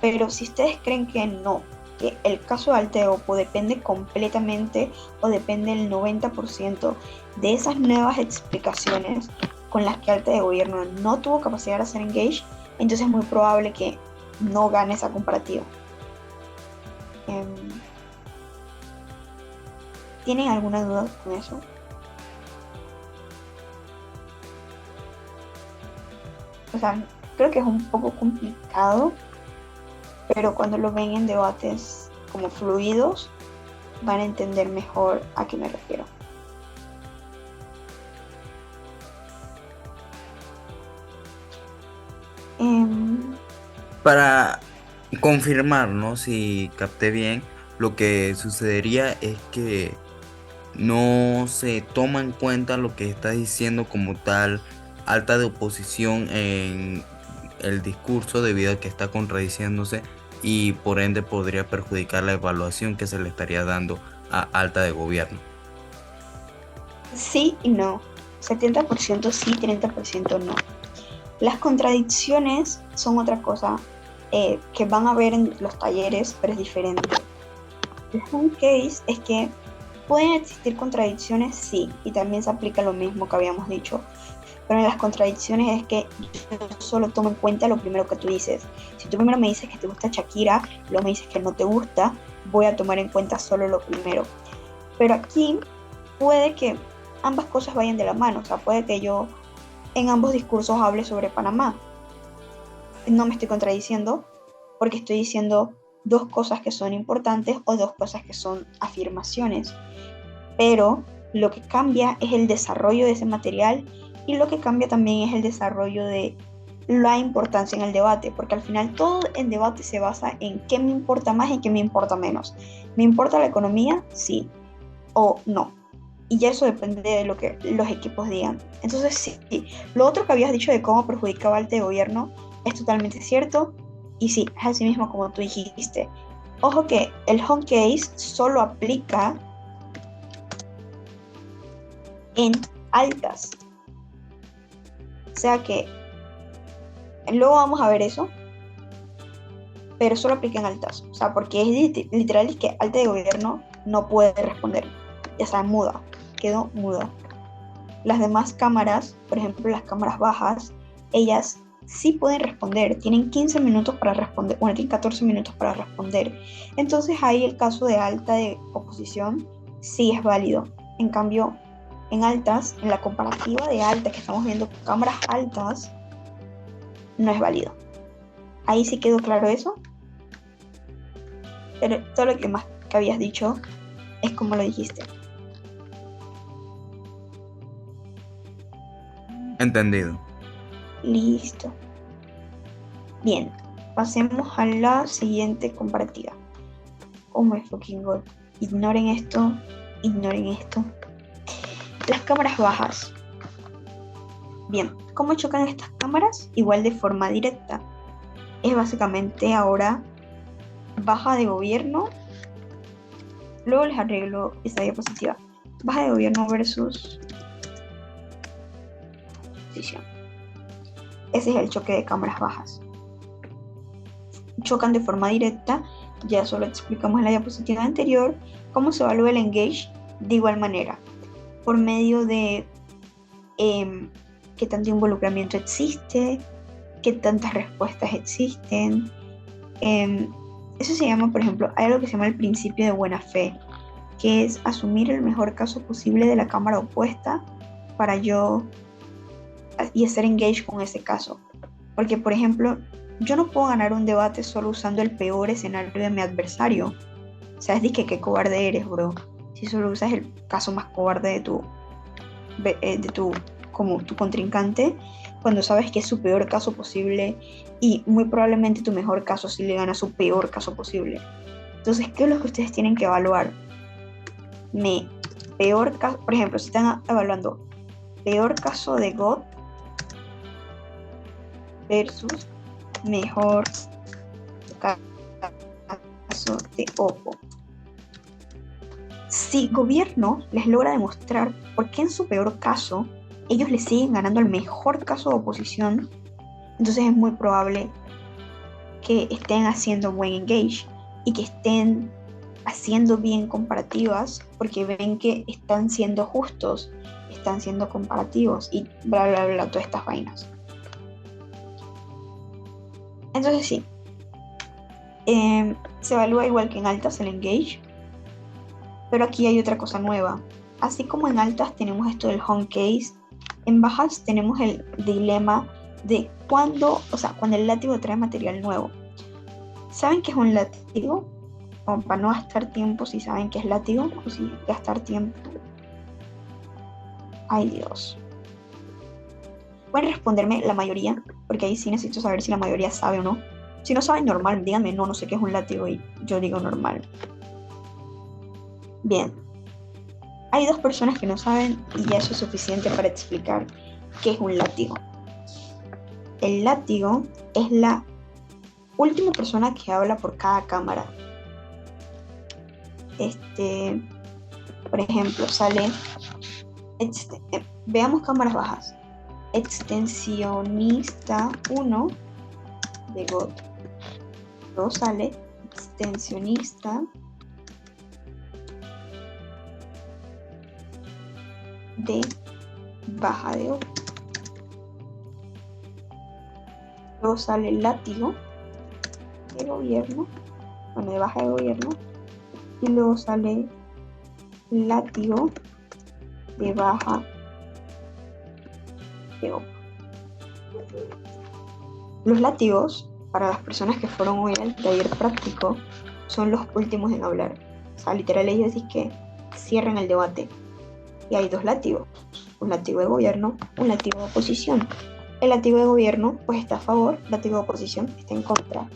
Pero si ustedes creen que no, que el caso de Alteopo depende completamente o depende el 90% de esas nuevas explicaciones con las que Alta de Gobierno no tuvo capacidad de hacer engage, entonces es muy probable que no gane esa comparativa. ¿Tienen alguna duda con eso? O sea, creo que es un poco complicado, pero cuando lo ven en debates como fluidos, van a entender mejor a qué me refiero. Para confirmar, ¿no? Si capté bien, lo que sucedería es que no se toma en cuenta lo que está diciendo como tal alta de oposición en el discurso debido a que está contradiciéndose y por ende podría perjudicar la evaluación que se le estaría dando a alta de gobierno. Sí y no. 70% sí, 30% no. Las contradicciones son otra cosa que van a ver en los talleres, pero es diferente. El home case es que pueden existir contradicciones, sí, y también se aplica lo mismo que habíamos dicho. Pero en las contradicciones es que yo solo tomo en cuenta lo primero que tú dices. Si tú primero me dices que te gusta Shakira, luego me dices que no te gusta, voy a tomar en cuenta solo lo primero. Pero aquí puede que ambas cosas vayan de la mano. O sea, puede que yo en ambos discursos hable sobre Panamá. No me estoy contradiciendo porque estoy diciendo dos cosas que son importantes o dos cosas que son afirmaciones. Pero lo que cambia es el desarrollo de ese material y lo que cambia también es el desarrollo de la importancia en el debate, porque al final todo el debate se basa en qué me importa más y qué me importa menos. ¿Me importa la economía? Sí o no. Y ya eso depende de lo que los equipos digan. Entonces, sí, lo otro que habías dicho de cómo perjudicaba al de gobierno es totalmente cierto. Y sí, es así mismo como tú dijiste. Ojo que el home case solo aplica en altas. O sea que luego vamos a ver eso, pero solo aplica en altas. O sea, porque es literal es que alta de gobierno no puede responder. Ya está muda, quedó muda. Las demás cámaras, por ejemplo las cámaras bajas, ellas sí pueden responder, tienen 15 minutos para responder, bueno, tienen 14 minutos para responder. Entonces ahí el caso de alta de oposición sí es válido. En cambio, en altas, en la comparativa de altas que estamos viendo, cámaras altas, no es válido. Ahí sí quedó claro eso, pero todo lo que más que habías dicho es como lo dijiste. Entendido. Listo. Bien, pasemos a la siguiente comparativa. Oh my fucking god. Ignoren esto, ignoren esto. Las cámaras bajas. Bien, ¿cómo chocan estas cámaras? Igual de forma directa. Es básicamente ahora baja de gobierno. Luego les arreglo esta diapositiva. Baja de gobierno versus oposición. Ese es el choque de cámaras bajas. Chocan de forma directa. Ya solo explicamos en la diapositiva anterior cómo se evalúa el engage de igual manera. Por medio de qué tanto involucramiento existe, qué tantas respuestas existen. Eso se llama, por ejemplo, hay algo que se llama el principio de buena fe, que es asumir el mejor caso posible de la cámara opuesta para yo y hacer engage con ese caso. Porque, por ejemplo, yo no puedo ganar un debate solo usando el peor escenario de mi adversario. O sea, es de que qué cobarde eres, bro. Si solo usas el caso más cobarde de tu como tu contrincante, cuando sabes que es su peor caso posible y muy probablemente tu mejor caso si le gana su peor caso posible. Entonces, ¿qué es lo que ustedes tienen que evaluar? Peor caso, por ejemplo, si están evaluando peor caso de God versus mejor caso de Oppo. Si el gobierno les logra demostrar por qué en su peor caso ellos le siguen ganando al mejor caso de oposición, entonces es muy probable que estén haciendo buen engage y que estén haciendo bien comparativas porque ven que están siendo justos, están siendo comparativos y bla, bla, bla, todas estas vainas. Entonces sí, se evalúa igual que en altas el engage, pero aquí hay otra cosa nueva. Así como en altas tenemos esto del home case, en bajas tenemos el dilema de cuándo, o sea, cuando el látigo trae material nuevo. ¿Saben qué es un látigo? Como para no gastar tiempo si saben qué es látigo o si gastar tiempo. Ay Dios. Pueden responderme la mayoría, porque ahí sí necesito saber si la mayoría sabe o no. Si no saben normal, díganme no sé qué es un látigo y yo digo normal. Bien. Hay 2 personas que no saben y ya eso es suficiente para explicar qué es un látigo. El látigo es la última persona que habla por cada cámara. Por ejemplo, sale, veamos cámaras bajas. Extensionista 1 de GOT. Luego sale extensionista de baja de GOT. Luego sale látigo de gobierno, bueno, de baja de gobierno. Y luego sale látigo de baja de GOT. Los látigos, para las personas que fueron hoy al taller práctico, son los últimos en hablar. O sea, literal ellos dicen que cierran el debate. Y hay 2 látigos, un látigo de gobierno, un látigo de oposición. El látigo de gobierno pues está a favor, el látigo de oposición está en contra.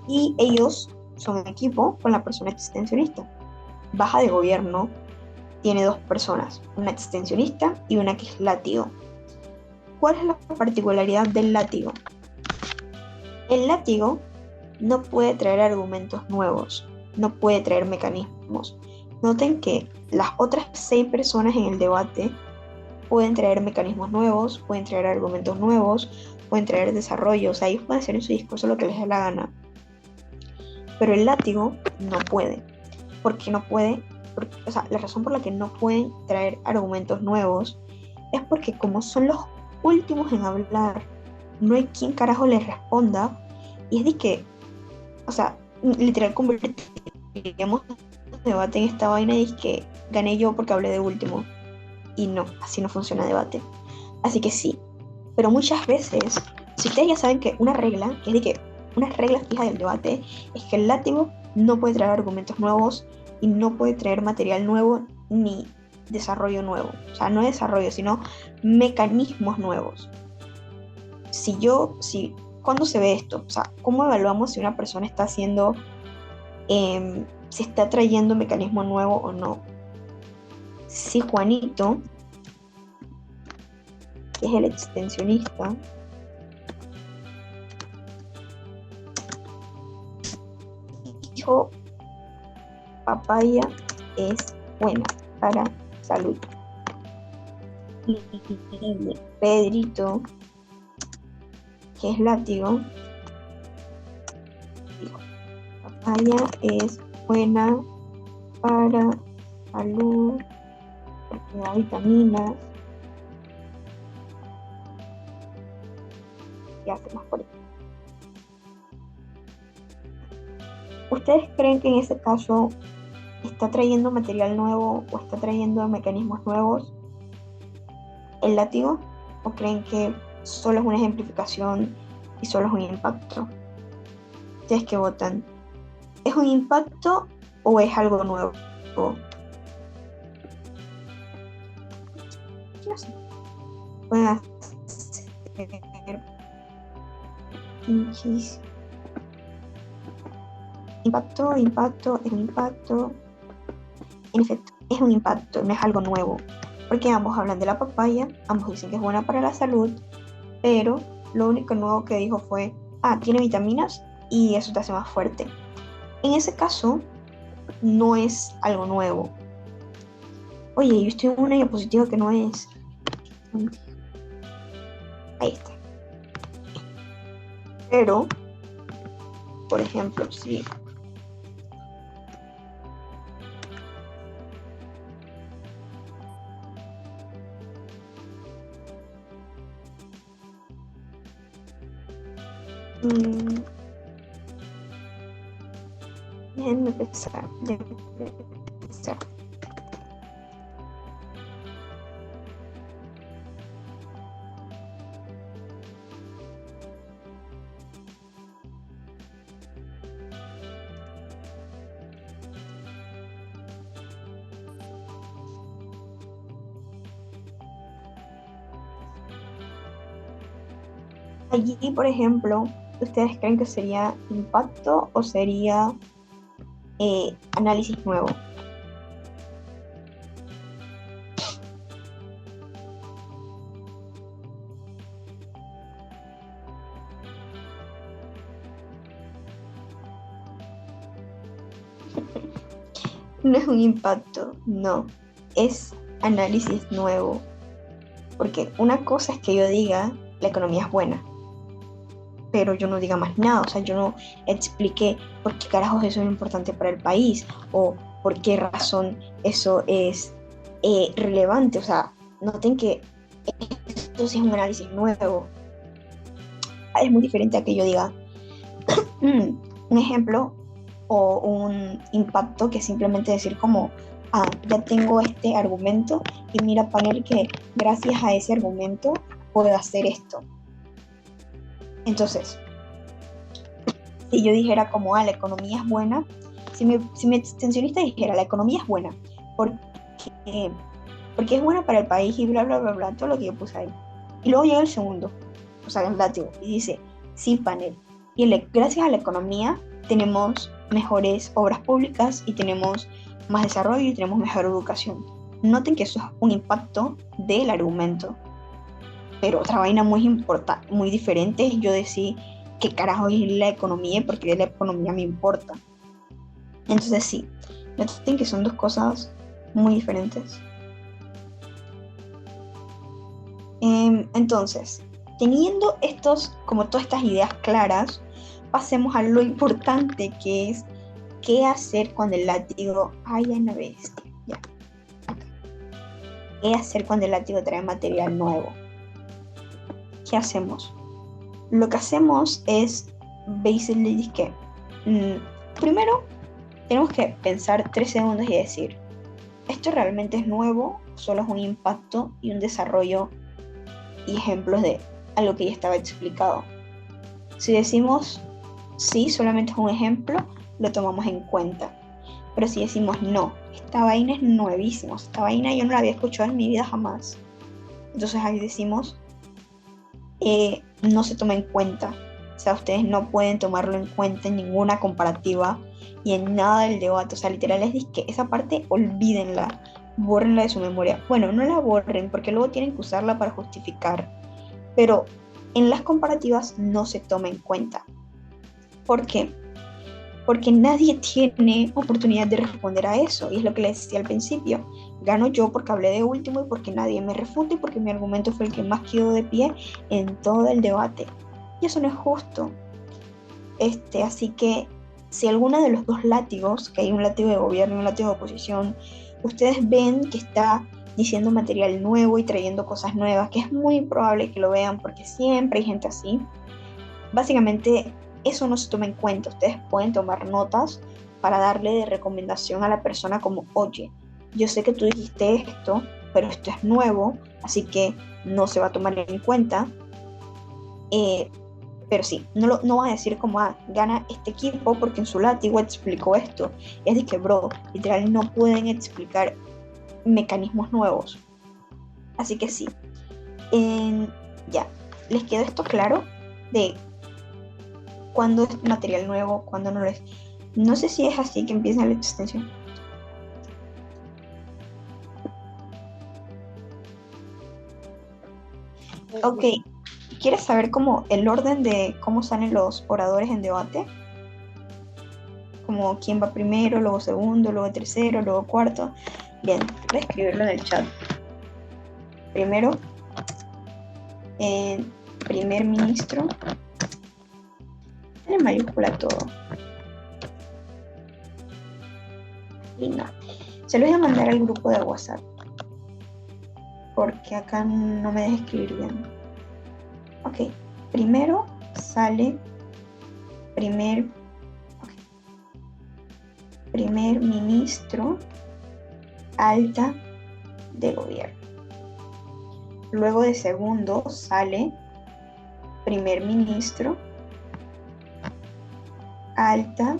Y ellos son equipo con la persona extensionista. Baja de gobierno tiene 2 personas, una extensionista y una que es látigo. ¿Cuál es la particularidad del látigo? El látigo no puede traer argumentos nuevos, no puede traer mecanismos. Noten que las otras 6 personas en el debate pueden traer mecanismos nuevos, pueden traer argumentos nuevos, pueden traer desarrollo, o sea, ellos pueden hacer en su discurso lo que les dé la gana. Pero el látigo no puede. ¿Por qué no puede? O sea, la razón por la que no pueden traer argumentos nuevos es porque como son los últimos en hablar, no hay quien carajo les responda, y es de que, o sea, literal convertiríamos el debate en esta vaina y es que gané yo porque hablé de último, y no, así no funciona el debate. Así que sí, pero muchas veces, si ustedes ya saben que una regla, que es de que una regla fija del debate, es que el látigo no puede traer argumentos nuevos y no puede traer material nuevo ni desarrollo nuevo, o sea, no desarrollo, sino mecanismos nuevos. ¿Cuándo se ve esto? O sea, ¿cómo evaluamos si una persona está haciendo, si está trayendo mecanismo nuevo o no? Si Juanito, que es el extensionista, dijo, papaya es buena para salud. Y Pedrito, que es látigo, dijo, papaya es buena para salud, porque da vitaminas y hace más fuerte. ¿Ustedes creen que en ese caso está trayendo material nuevo o está trayendo mecanismos nuevos el látigo? ¿O creen que solo es una ejemplificación y solo es un impacto? ¿Ustedes qué votan? ¿Es un impacto o es algo nuevo? No sé. Pueden hacer pinches. Impacto, es un impacto. En efecto, es un impacto, no es algo nuevo. Porque ambos hablan de la papaya, ambos dicen que es buena para la salud, pero lo único nuevo que dijo fue, tiene vitaminas y eso te hace más fuerte. En ese caso, no es algo nuevo, Oye, yo estoy en una diapositiva que no es. Ahí está. Pero, por ejemplo, si mm, déjenme pensar, déjenme pensar. Allí, por ejemplo, ¿ustedes creen que sería impacto o sería análisis nuevo? No es un impacto, no, es análisis nuevo. Porque una cosa es que yo diga, la economía es buena, pero yo no diga más nada, o sea, yo no expliqué por qué carajos eso es importante para el país o por qué razón eso es relevante, o sea, noten que esto sí es un análisis nuevo. Es muy diferente a que yo diga un ejemplo o un impacto que simplemente decir como, ya tengo este argumento y mira panel que gracias a ese argumento puedo hacer esto. Entonces, si yo dijera como, la economía es buena, si mi extensionista dijera, la economía es buena, porque, porque es buena para el país y bla, bla, bla, bla, todo lo que yo puse ahí. Y luego llega el segundo, o sea, el látigo, y dice, sí, panel. Y gracias a la economía tenemos mejores obras públicas y tenemos más desarrollo y tenemos mejor educación. Noten que eso es un impacto del argumento. Pero otra vaina muy importante, muy diferente es yo decir qué carajo es la economía y por qué la economía me importa. Entonces sí, noten que son dos cosas muy diferentes. Entonces, teniendo como todas estas ideas claras, pasemos a lo importante que es qué hacer cuando el látigo, ay, una bestia, ya. ¿Qué hacer cuando el látigo trae material nuevo? ¿Qué hacemos? Lo que hacemos es, basically, que primero tenemos que pensar 3 segundos y decir, ¿esto realmente es nuevo? ¿Solo es un impacto y un desarrollo y ejemplos de algo que ya estaba explicado? Si decimos sí, solamente es un ejemplo, lo tomamos en cuenta. Pero si decimos no, esta vaina es nuevísima, esta vaina yo no la había escuchado en mi vida jamás, entonces ahí decimos, no se toma en cuenta. O sea, ustedes no pueden tomarlo en cuenta en ninguna comparativa y en nada del debate. O sea, literal les que esa parte olvídenla, bórrenla de su memoria. Bueno, no la borren porque luego tienen que usarla para justificar, pero en las comparativas no se toma en cuenta. ¿Por qué? Porque nadie tiene oportunidad de responder a eso, y es lo que les decía al principio. Gano yo porque hablé de último y porque nadie me refuta y porque mi argumento fue el que más quedó de pie en todo el debate. Y eso no es justo. Así que si alguno de los dos látigos, que hay un látigo de gobierno y un látigo de oposición, ustedes ven que está diciendo material nuevo y trayendo cosas nuevas, que es muy probable que lo vean porque siempre hay gente así, básicamente eso no se toma en cuenta. Ustedes pueden tomar notas para darle de recomendación a la persona como, oye, yo sé que tú dijiste esto, pero esto es nuevo, así que no se va a tomar en cuenta. Pero sí, no va a decir como, gana este equipo porque en su látigo explicó esto. Es de que, bro, literal no pueden explicar mecanismos nuevos. Así que sí, ya, ¿les quedó esto claro? De cuándo es material nuevo, cuándo no lo es. No sé si es así que empieza la extensión. Ok, ¿quieres saber cómo el orden de cómo salen los oradores en debate? Como quién va primero, luego segundo, luego tercero, luego cuarto. Bien, voy a escribirlo en el chat. Primero, primer ministro, en mayúscula todo. Y no. Se lo voy a mandar al grupo de WhatsApp, porque acá no me deja escribir bien. Ok, primero sale primer ministro alta de gobierno. Luego de segundo sale primer ministro alta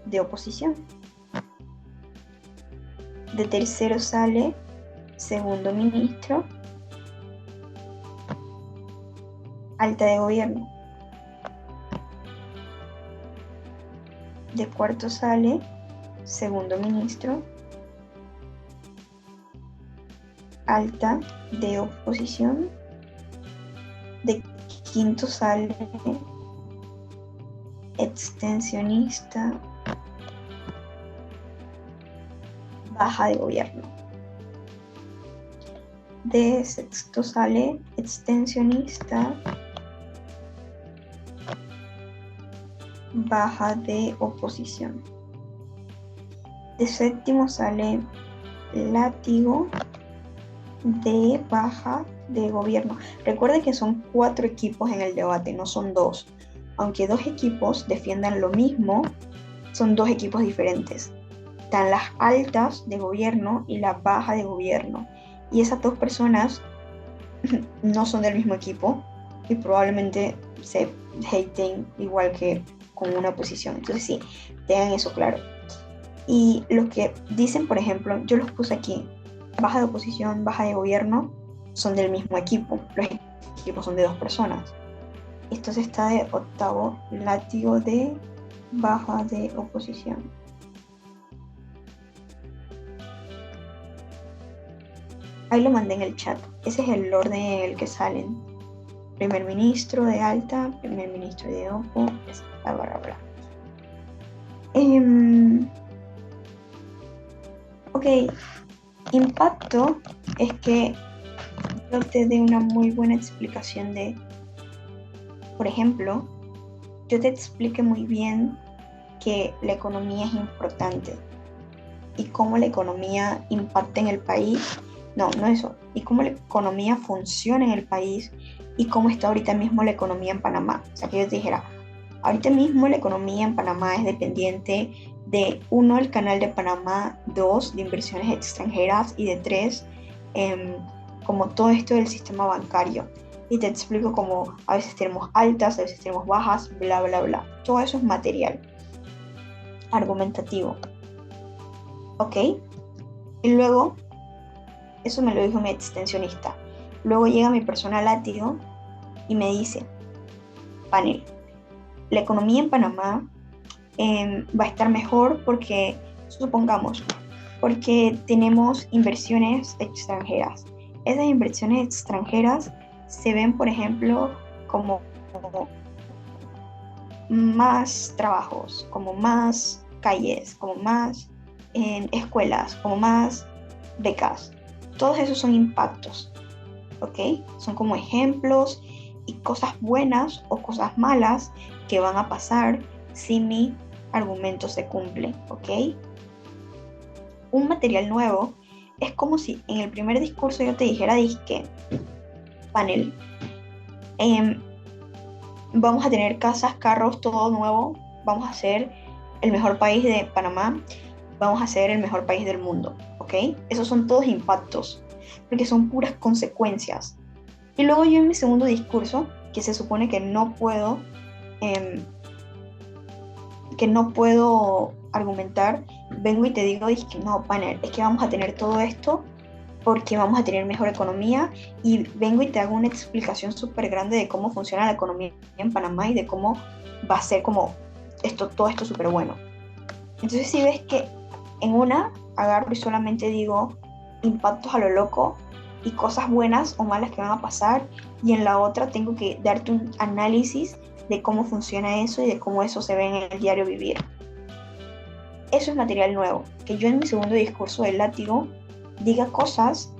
de oposición. De tercero sale segundo ministro alta de gobierno. De cuarto sale segundo ministro alta de oposición. De quinto sale extensionista baja de gobierno. De sexto sale extensionista baja de oposición. De séptimo sale látigo de baja de gobierno. Recuerden que son 4 equipos en el debate, no son 2. Aunque 2 equipos defiendan lo mismo, son 2 equipos diferentes. Están las altas de gobierno y la baja de gobierno. Y esas 2 personas no son del mismo equipo y probablemente se haten igual que con una posición. Entonces sí, tengan eso claro. Y los que dicen, por ejemplo, yo los puse aquí, baja de oposición, baja de gobierno, son del mismo equipo. Los equipos son de 2 personas. Entonces está de octavo, látigo de baja de oposición. Ahí lo mandé en el chat. Ese es el orden en el que salen. Primer ministro de alta, primer ministro de opo, bla, bla, bla. Ok, impacto es que yo te dé una muy buena explicación de, por ejemplo, yo te explique muy bien que la economía es importante y cómo la economía impacta en el país. No eso. Y cómo la economía funciona en el país y cómo está ahorita mismo la economía en Panamá. O sea, que yo te dijera, ahorita mismo la economía en Panamá es dependiente de 1, el canal de Panamá, 2, de inversiones extranjeras y de 3, como todo esto del sistema bancario. Y te explico cómo a veces tenemos altas, a veces tenemos bajas, bla, bla, bla. Todo eso es material, argumentativo. ¿Ok? Y luego, eso me lo dijo mi extensionista. Luego llega mi persona látigo y me dice, panel, la economía en Panamá va a estar mejor porque, supongamos, porque tenemos inversiones extranjeras. Esas inversiones extranjeras se ven, por ejemplo, como más trabajos, como más calles, como más escuelas, como más becas. Todos esos son impactos, ¿ok? Son como ejemplos y cosas buenas o cosas malas que van a pasar si mi argumento se cumple, ¿ok? Un material nuevo es como si en el primer discurso yo te dijera, disque, panel, vamos a tener casas, carros, todo nuevo, vamos a ser el mejor país de Panamá, vamos a ser el mejor país del mundo, ¿ok? Esos son todos impactos, porque son puras consecuencias. Y luego yo en mi segundo discurso, que se supone que no puedo argumentar, vengo y te digo, es que no, panel, es que vamos a tener todo esto porque vamos a tener mejor economía, y vengo y te hago una explicación súper grande de cómo funciona la economía en Panamá y de cómo va a ser como todo esto súper bueno. Entonces si ves que en una agarro y solamente digo impactos a lo loco y cosas buenas o malas que van a pasar, y en la otra tengo que darte un análisis de cómo funciona eso y de cómo eso se ve en el diario vivir. eso es material nuevo. Que yo en mi segundo discurso del látigo diga cosas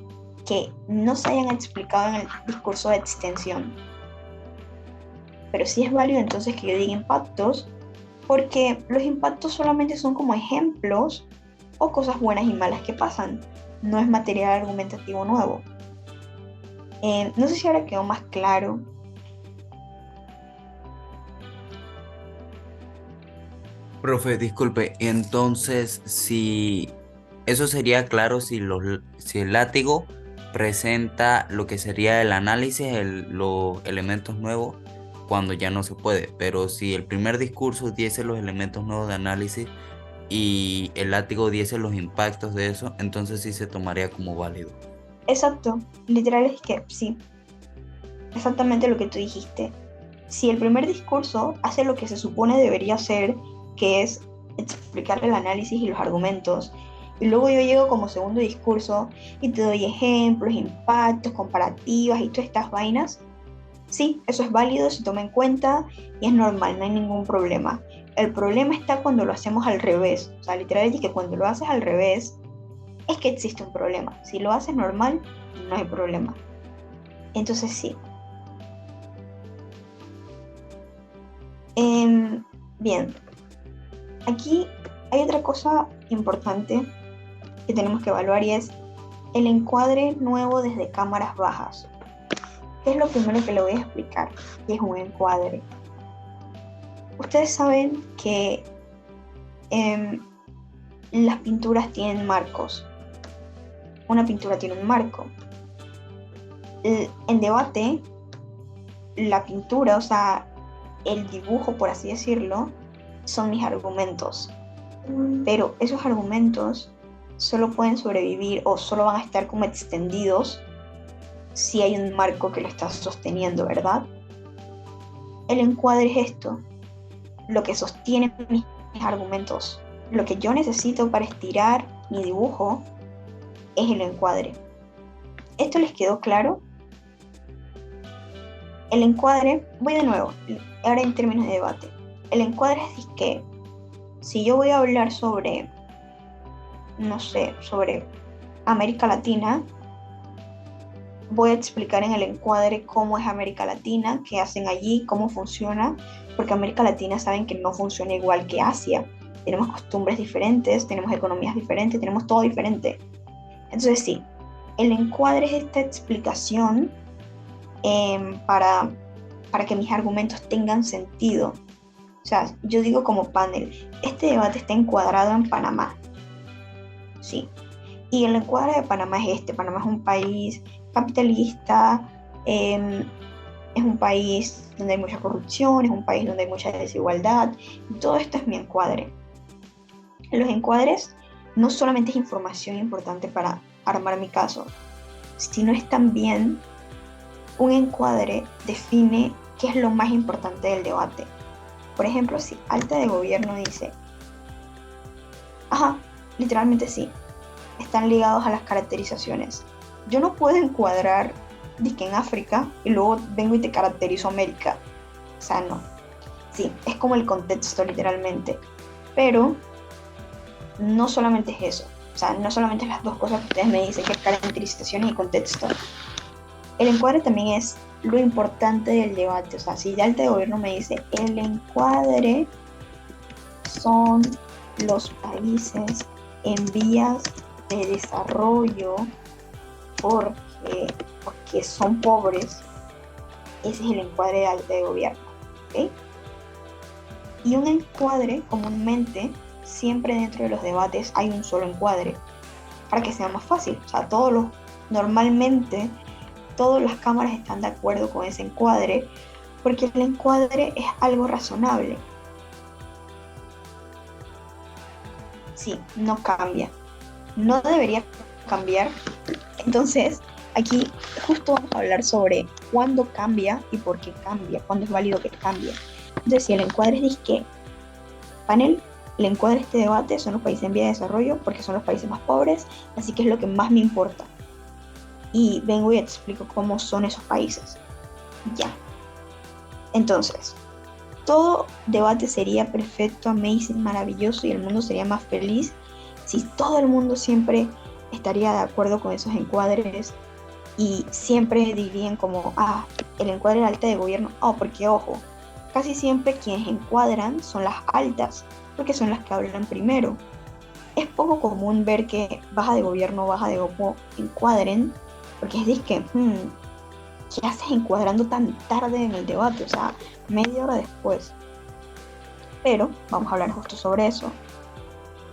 que no se hayan explicado en el discurso de extensión. Pero sí es válido entonces que yo diga impactos, porque los impactos solamente son como ejemplos o cosas buenas y malas que pasan. No es material argumentativo nuevo. No sé si ahora quedó más claro. Profe, disculpe, entonces si eso sería claro si el látigo presenta lo que sería el análisis, los elementos nuevos, cuando ya no se puede, pero si el primer discurso diese los elementos nuevos de análisis y el látigo diese los impactos de eso, entonces sí se tomaría como válido. Exacto, literal es que sí, exactamente lo que tú dijiste. Si el primer discurso hace lo que se supone debería hacer, que es explicar el análisis y los argumentos, y luego yo llego como segundo discurso y te doy ejemplos, impactos, comparativas y todas estas vainas, sí, eso es válido, se toma en cuenta y es normal, no hay ningún problema. El problema está cuando lo hacemos al revés. O sea, literal es que cuando lo haces al revés es que existe un problema. Si lo haces normal, no hay problema. Entonces sí. Em, bien, aquí hay otra cosa importante que tenemos que evaluar y es el encuadre nuevo desde cámaras bajas. ¿Qué es lo primero que le voy a explicar? ¿Qué es un encuadre? Ustedes saben que em, las pinturas tienen marcos. Una pintura tiene un marco. En debate, la pintura, o sea, el dibujo, por así decirlo, son mis argumentos. Pero esos argumentos solo pueden sobrevivir o solo van a estar como extendidos si hay un marco que lo está sosteniendo, ¿verdad? El encuadre es esto, lo que sostiene mis argumentos. Lo que yo necesito para estirar mi dibujo es el encuadre. ¿Esto les quedó claro? El encuadre, voy de nuevo, ahora en términos de debate. El encuadre es que si yo voy a hablar sobre, no sé, sobre América Latina, voy a explicar en el encuadre cómo es América Latina, qué hacen allí, cómo funciona, porque América Latina saben que no funciona igual que Asia. Tenemos costumbres diferentes, tenemos economías diferentes, tenemos todo diferente. Entonces sí, el encuadre es esta explicación para que mis argumentos tengan sentido. O sea, yo digo como panel, este debate está encuadrado en Panamá. Sí. Y el encuadre de Panamá es este. Panamá es un país capitalista, es un país donde hay mucha corrupción, es un país donde hay mucha desigualdad. Todo esto es mi encuadre. Los encuadres no solamente es información importante para armar mi caso, sino es también un encuadre define qué es lo más importante del debate. Por ejemplo, si alta de gobierno dice, ajá, literalmente sí, están ligados a las caracterizaciones. Yo no puedo encuadrar que en África y luego vengo y te caracterizo América. O sea, no. Sí, es como el contexto literalmente. Pero no solamente es eso. O sea, no solamente es las dos cosas que ustedes me dicen, que es caracterización y contexto. El encuadre también es lo importante del debate. O sea, si de alta de gobierno me dice, el encuadre son los países en vías de desarrollo porque son pobres, ese es el encuadre de alta de gobierno. ¿Okay? Y un encuadre, comúnmente, siempre dentro de los debates hay un solo encuadre, para que sea más fácil. O sea, normalmente todas las cámaras están de acuerdo con ese encuadre, porque el encuadre es algo razonable. Sí, no cambia. No debería cambiar. Entonces, aquí justo vamos a hablar sobre cuándo cambia y por qué cambia, cuándo es válido que cambie. Entonces, si el encuadre es disque panel, el encuadre de este debate son los países en vía de desarrollo porque son los países más pobres, así que es lo que más me importa. Y vengo y explico cómo son esos países. Ya. Entonces, todo debate sería perfecto, amazing, maravilloso y el mundo sería más feliz si todo el mundo siempre estaría de acuerdo con esos encuadres y siempre dirían como, el encuadre de alta de gobierno, porque ojo, casi siempre quienes encuadran son las altas, porque son las que hablan primero. Es poco común ver que baja de gobierno, baja de opo encuadren, porque es disque, ¿qué haces encuadrando tan tarde en el debate? O sea, media hora después. Pero vamos a hablar justo sobre eso.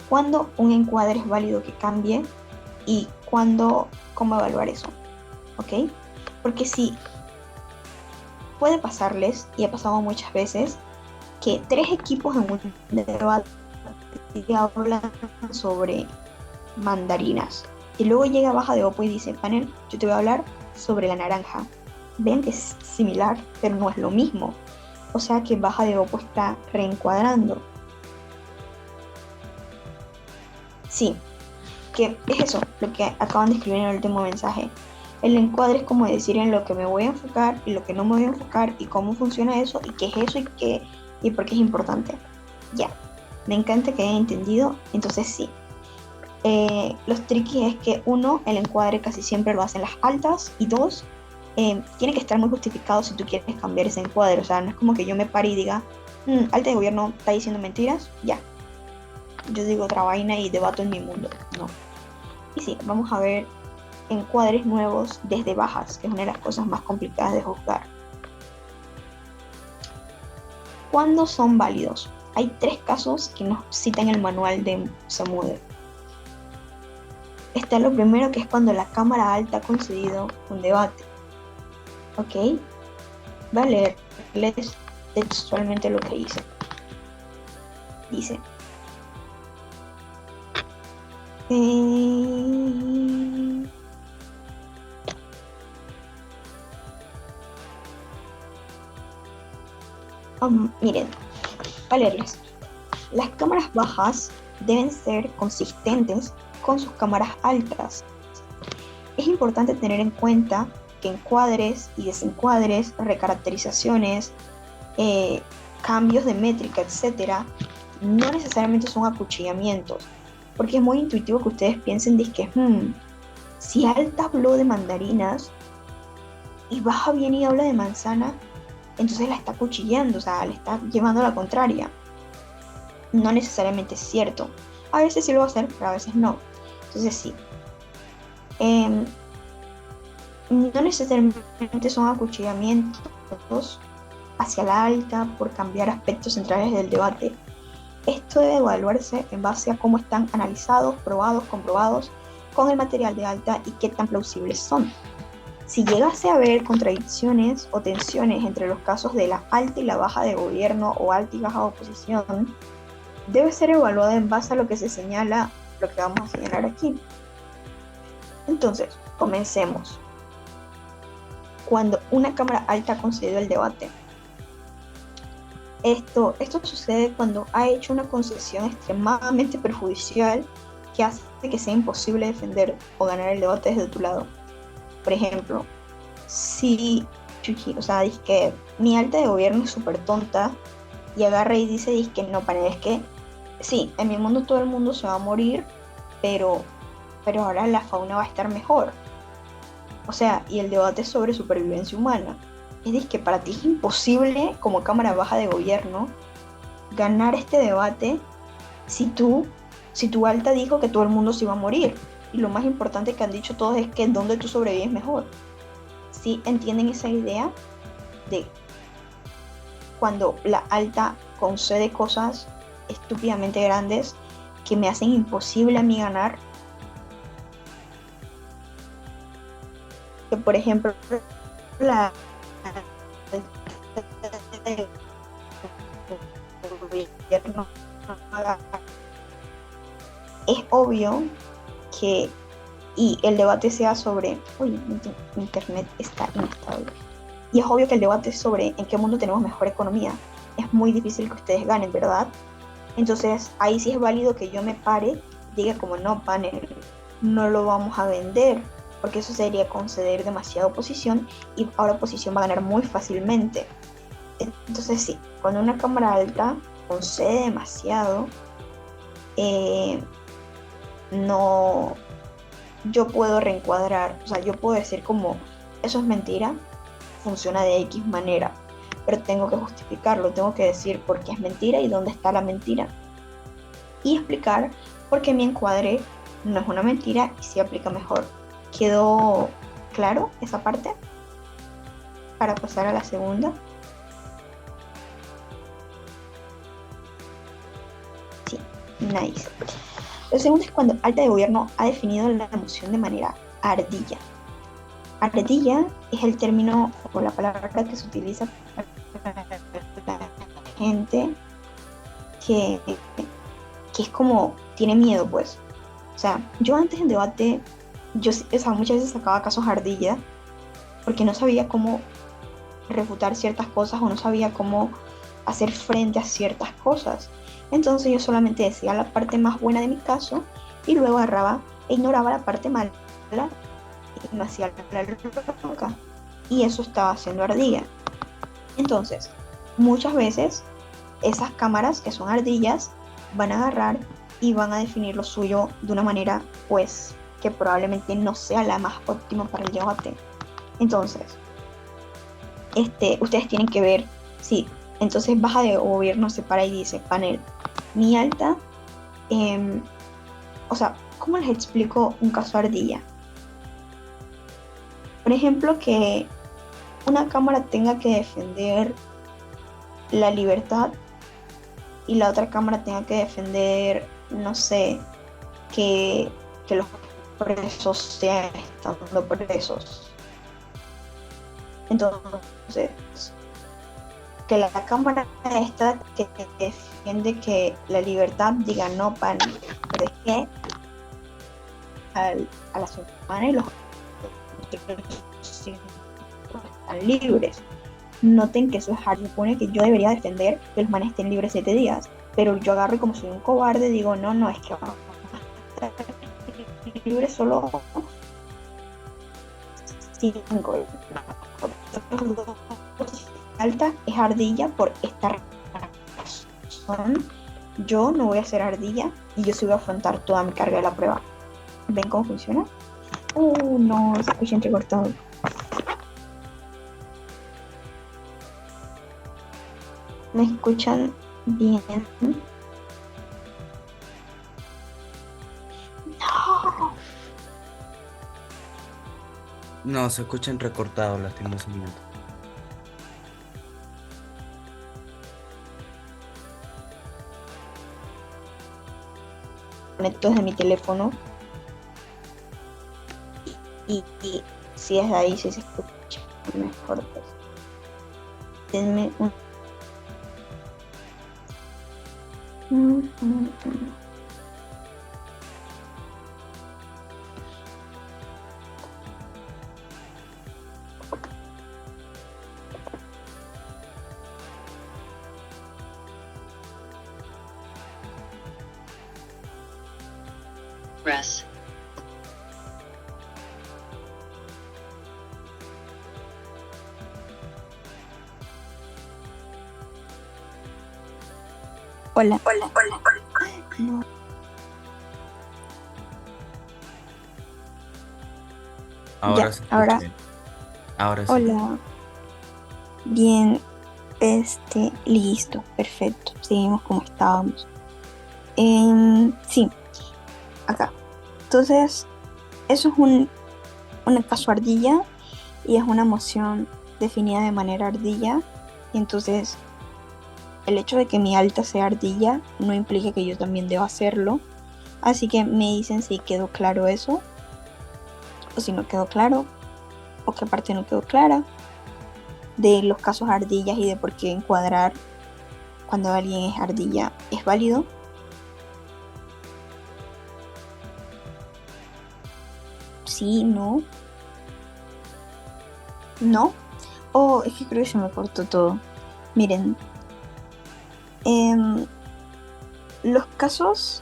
¿Cuándo un encuadre es válido que cambie? Y cómo evaluar eso, ¿ok? Porque sí, puede pasarles, y ha pasado muchas veces, que tres equipos en un debate hablan sobre mandarinas. Y luego llega Baja de Opo y dice, panel, yo te voy a hablar sobre la naranja. Ven que es similar, pero no es lo mismo. O sea que Baja de Opo está reencuadrando. Sí, que es eso, lo que acaban de escribir en el último mensaje. El encuadre es como decir en lo que me voy a enfocar y lo que no me voy a enfocar y cómo funciona eso y qué es eso y por qué es importante. Ya, me encanta que hayan entendido, entonces sí. Los tricky es que uno, el encuadre casi siempre lo hacen las altas y dos, tiene que estar muy justificado si tú quieres cambiar ese encuadre. O sea, no es como que yo me pare y diga, alta de gobierno está diciendo mentiras, ya. Yo digo otra vaina y debato en mi mundo. No. Y sí, vamos a ver encuadres nuevos desde bajas, que es una de las cosas más complicadas de juzgar. ¿Cuándo son válidos? Hay tres casos que nos citan el manual de Samude. Está lo primero, que es cuando la Cámara Alta ha concedido un debate. ¿Ok? Voy a leerles textualmente lo que dice. Dice, miren, voy a leerles. Las cámaras bajas deben ser consistentes con sus cámaras altas. Es importante tener en cuenta que encuadres y desencuadres, recaracterizaciones, cambios de métrica, etcétera, no necesariamente son acuchillamientos, porque es muy intuitivo que ustedes piensen de que si alta habló de mandarinas y baja bien y habla de manzana, entonces la está acuchillando, o sea, le está llevando a la contraria. No necesariamente es cierto. A veces sí lo va a hacer, pero a veces no. Entonces sí. No necesariamente son acuchillamientos hacia la alta por cambiar aspectos centrales del debate. Esto debe evaluarse en base a cómo están analizados, probados, comprobados con el material de alta y qué tan plausibles son. Si llegase a haber contradicciones o tensiones entre los casos de la alta y la baja de gobierno o alta y baja de oposición, debe ser evaluada en base a lo que se señala, lo que vamos a señalar aquí. Entonces, comencemos. Cuando una Cámara Alta concedió el debate. Esto sucede cuando ha hecho una concesión extremadamente perjudicial que hace que sea imposible defender o ganar el debate desde tu lado. Por ejemplo, si o sea, dice que mi alta de gobierno es súper tonta y agarra y dice que no, panel, es que sí, en mi mundo todo el mundo se va a morir, pero ahora la fauna va a estar mejor. O sea, y el debate es sobre supervivencia humana. Es decir, que para ti es imposible, como Cámara Baja de Gobierno, ganar este debate si tu alta dijo que todo el mundo se iba a morir. Y lo más importante que han dicho todos es que donde tú sobrevives mejor. ¿Sí entienden esa idea de cuando la alta concede cosas estúpidamente grandes que me hacen imposible a mí ganar? Que por ejemplo la gobierno es obvio que y el debate sea sobre internet está inestable y es obvio que el debate es sobre en qué mundo tenemos mejor economía. Es muy difícil que ustedes ganen, ¿verdad? Entonces ahí sí es válido que yo me pare y diga como no, panel, no lo vamos a vender, porque eso sería conceder demasiada oposición y ahora oposición va a ganar muy fácilmente. Entonces sí, cuando una cámara alta concede demasiado, eh, no, yo puedo reencuadrar, o sea, yo puedo decir como, eso es mentira, funciona de X manera, pero tengo que justificarlo, tengo que decir por qué es mentira y dónde está la mentira, y explicar por qué mi encuadre no es una mentira y se aplica mejor. ¿Quedó claro esa parte? Para pasar a la segunda. Sí, nice. Lo segundo es cuando alta de gobierno ha definido la emoción de manera ardilla. Ardilla es el término o la palabra que se utiliza para la gente que, que es como, tiene miedo, pues. O sea, yo antes en debate, o sea, muchas veces sacaba casos ardilla porque no sabía cómo refutar ciertas cosas o no sabía cómo hacer frente a ciertas cosas. Entonces yo solamente decía la parte más buena de mi caso y luego agarraba e ignoraba la parte mala y me hacía la loca. Y eso estaba haciendo ardilla. Entonces, muchas veces esas cámaras que son ardillas van a agarrar y van a definir lo suyo de una manera, pues, que probablemente no sea la más óptima para el debate. Entonces, ustedes tienen que ver, sí, entonces baja de gobierno, se para y dice, panel, mi alta, em, o sea, ¿cómo les explico un caso ardilla? Por ejemplo, que una cámara tenga que defender la libertad y la otra cámara tenga que defender, no sé, que, que los presos sean estando presos. Entonces, que la cámara esta que defiende que la libertad diga no, pan, pero es que a la semana y los están libres. Noten que eso es hard. Supone que yo debería defender que los manes estén libres 7 días, pero yo agarro y como soy un cobarde digo, no, no, es que vamos a estar libres solo 5. Alta es ardilla por esta razón. Yo no voy a ser ardilla y yo sí voy a afrontar toda mi carga de la prueba. ¿Ven cómo funciona? No, se escucha entrecortado. ¿Me escuchan bien? No. No, se escuchan recortados, lastimosamente. Conecto desde mi teléfono y si es de ahí, si se escucha mejor, pues denme un... Press. Hola, hola, hola, hola. No. Ahora Ya, se ahora, escucha. Ahora sí. hola. Bien, listo, perfecto. Seguimos como estábamos. Sí, acá. Entonces, eso es un caso ardilla y es una emoción definida de manera ardilla. Y entonces, el hecho de que mi alta sea ardilla no implica que yo también deba hacerlo. Así que me dicen si quedó claro eso, o si no quedó claro, o qué parte no quedó clara, de los casos ardillas y de por qué encuadrar cuando alguien es ardilla es válido. Sí, no, no. Oh, es que creo que se me cortó todo. Miren, em, los casos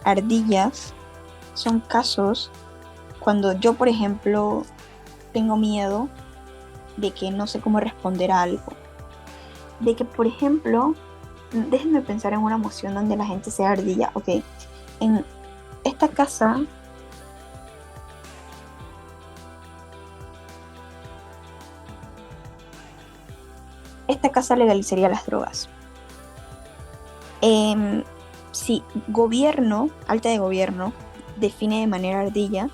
ardillas son casos cuando yo, por ejemplo, tengo miedo de que no sé cómo responder a algo. de que, por ejemplo, déjenme pensar en una emoción donde la gente sea ardilla. Ok, en esta casa, esta casa legalizaría las drogas. Em, si gobierno, alta de gobierno, define de manera ardilla,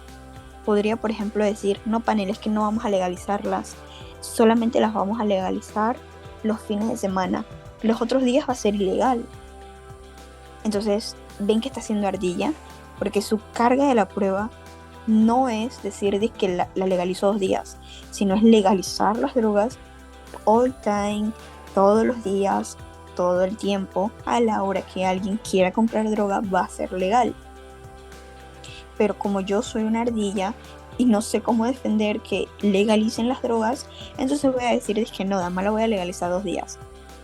podría, por ejemplo, decir, no, paneles que no vamos a legalizarlas, solamente las vamos a legalizar los fines de semana. Los otros días va a ser ilegal. Entonces, ven que está haciendo ardilla, porque su carga de la prueba no es decir que la legalizó 2 días, sino es legalizar las drogas all time, todos los días, todo el tiempo, a la hora que alguien quiera comprar droga, va a ser legal. Pero como yo soy una ardilla y no sé cómo defender que legalicen las drogas, entonces voy a decir que no, dama la voy a legalizar 2 días.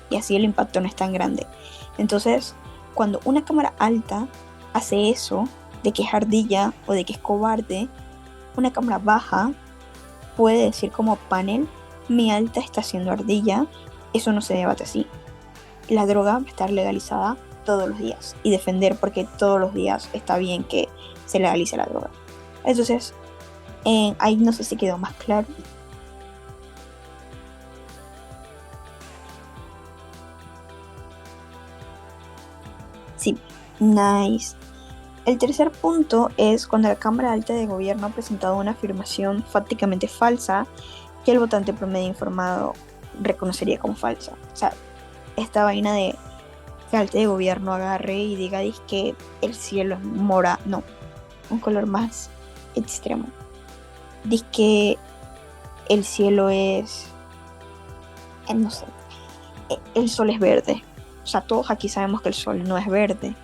Y así el impacto no es tan grande. Entonces, cuando una cámara alta hace eso, de que es ardilla o de que es cobarde, una cámara baja puede decir como panel, mi alta está siendo ardilla, eso no se debate así. La droga va a estar legalizada todos los días y defender porque todos los días está bien que se legalice la droga. Entonces, ahí no sé si quedó más claro. Sí, nice. El tercer punto es cuando la Cámara Alta de Gobierno ha presentado una afirmación fácticamente falsa que el votante promedio informado reconocería como falsa. O sea, esta vaina de que Alta de Gobierno agarre y diga que el cielo es mora, no, un color más extremo. Dice que el cielo es, no sé, el sol es verde. O sea, todos aquí sabemos que el sol no es verde.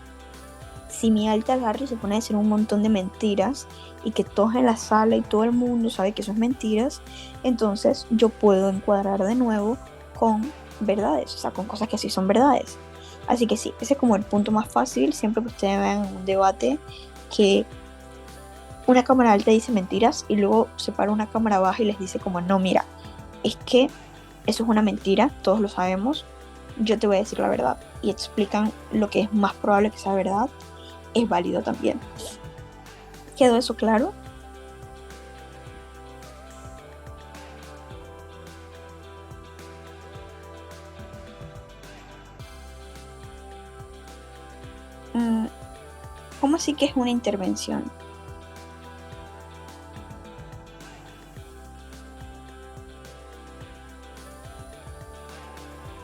Si mi alta agarra y se pone a decir un montón de mentiras y que todos en la sala y todo el mundo sabe que eso es mentiras, entonces yo puedo encuadrar de nuevo con verdades, o sea, con cosas que sí son verdades. Así que sí, ese es como el punto más fácil, siempre que ustedes vean un debate que una cámara alta dice mentiras y luego se para una cámara baja y les dice como, no, mira, es que eso es una mentira, todos lo sabemos, yo te voy a decir la verdad. Y explican lo que es más probable que sea verdad, es válido también. ¿Quedó eso claro? Mm, ¿Cómo así que es una intervención?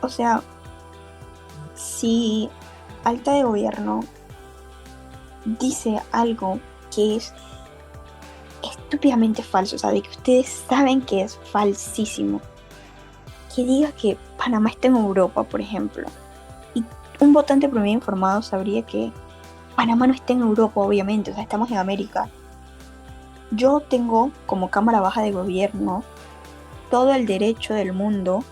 O sea, si alta de gobierno dice algo que es estúpidamente falso, o sea, de que ustedes saben que es falsísimo, que diga que Panamá está en Europa, por ejemplo, y un votante promedio informado sabría que Panamá no está en Europa, obviamente, o sea, estamos en América. Yo tengo, como Cámara Baja de Gobierno, todo el derecho del mundo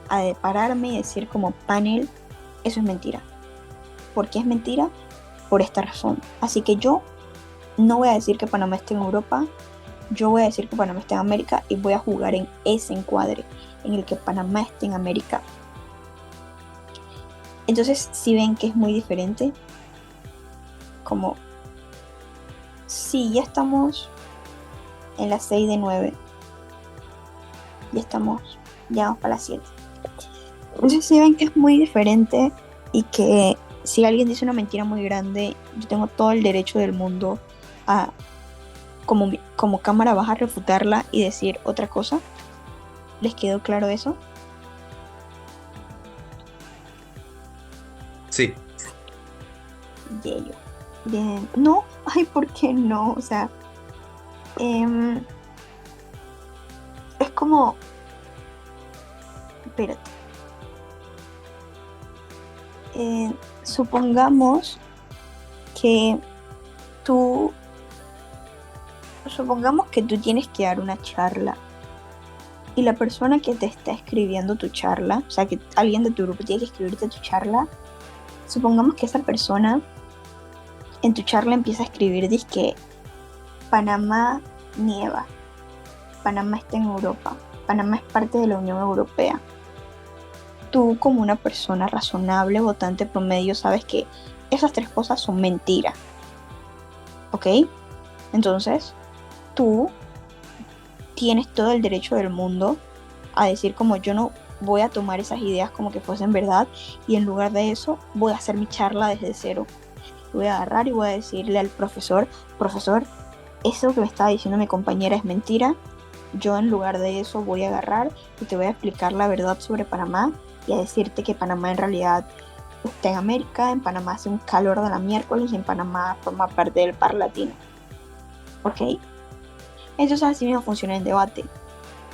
a pararme y decir como panel, eso es mentira. ¿Por qué es mentira? Por esta razón. Así que yo no voy a decir que Panamá esté en Europa, yo voy a decir que Panamá está en América y voy a jugar en ese encuadre, en el que Panamá esté en América. Entonces, si ven que es muy diferente, como si ya estamos en las 6 de 9, ya estamos, ya vamos para las 7. Entonces, si ven que es muy diferente y que si alguien dice una mentira muy grande, yo tengo todo el derecho del mundo a, como cámara baja, refutarla y decir otra cosa. ¿Les quedó claro eso? Sí, Yello. Bien. No, ay, ¿por qué no? O sea, em, es como, espérate, supongamos que tú, supongamos que tú tienes que dar una charla y la persona que te está escribiendo tu charla, o sea, que alguien de tu grupo tiene que escribirte tu charla, supongamos que esa persona en tu charla empieza a escribir, dice que Panamá nieva, Panamá está en Europa, Panamá es parte de la Unión Europea. tú como una persona razonable, votante promedio, sabes que esas tres cosas son mentiras, ¿ok? Entonces, tú tienes todo el derecho del mundo a decir como yo no voy a tomar esas ideas como que fuesen verdad y en lugar de eso voy a hacer mi charla desde cero. Voy a agarrar y voy a decirle al profesor, profesor, eso que me estaba diciendo mi compañera es mentira. Yo en lugar de eso voy a agarrar y te voy a explicar la verdad sobre Panamá y a decirte que Panamá en realidad está en América, en Panamá hace un calor de la miércoles y en Panamá forma parte del par latino. ¿Ok? Entonces así mismo funciona el debate.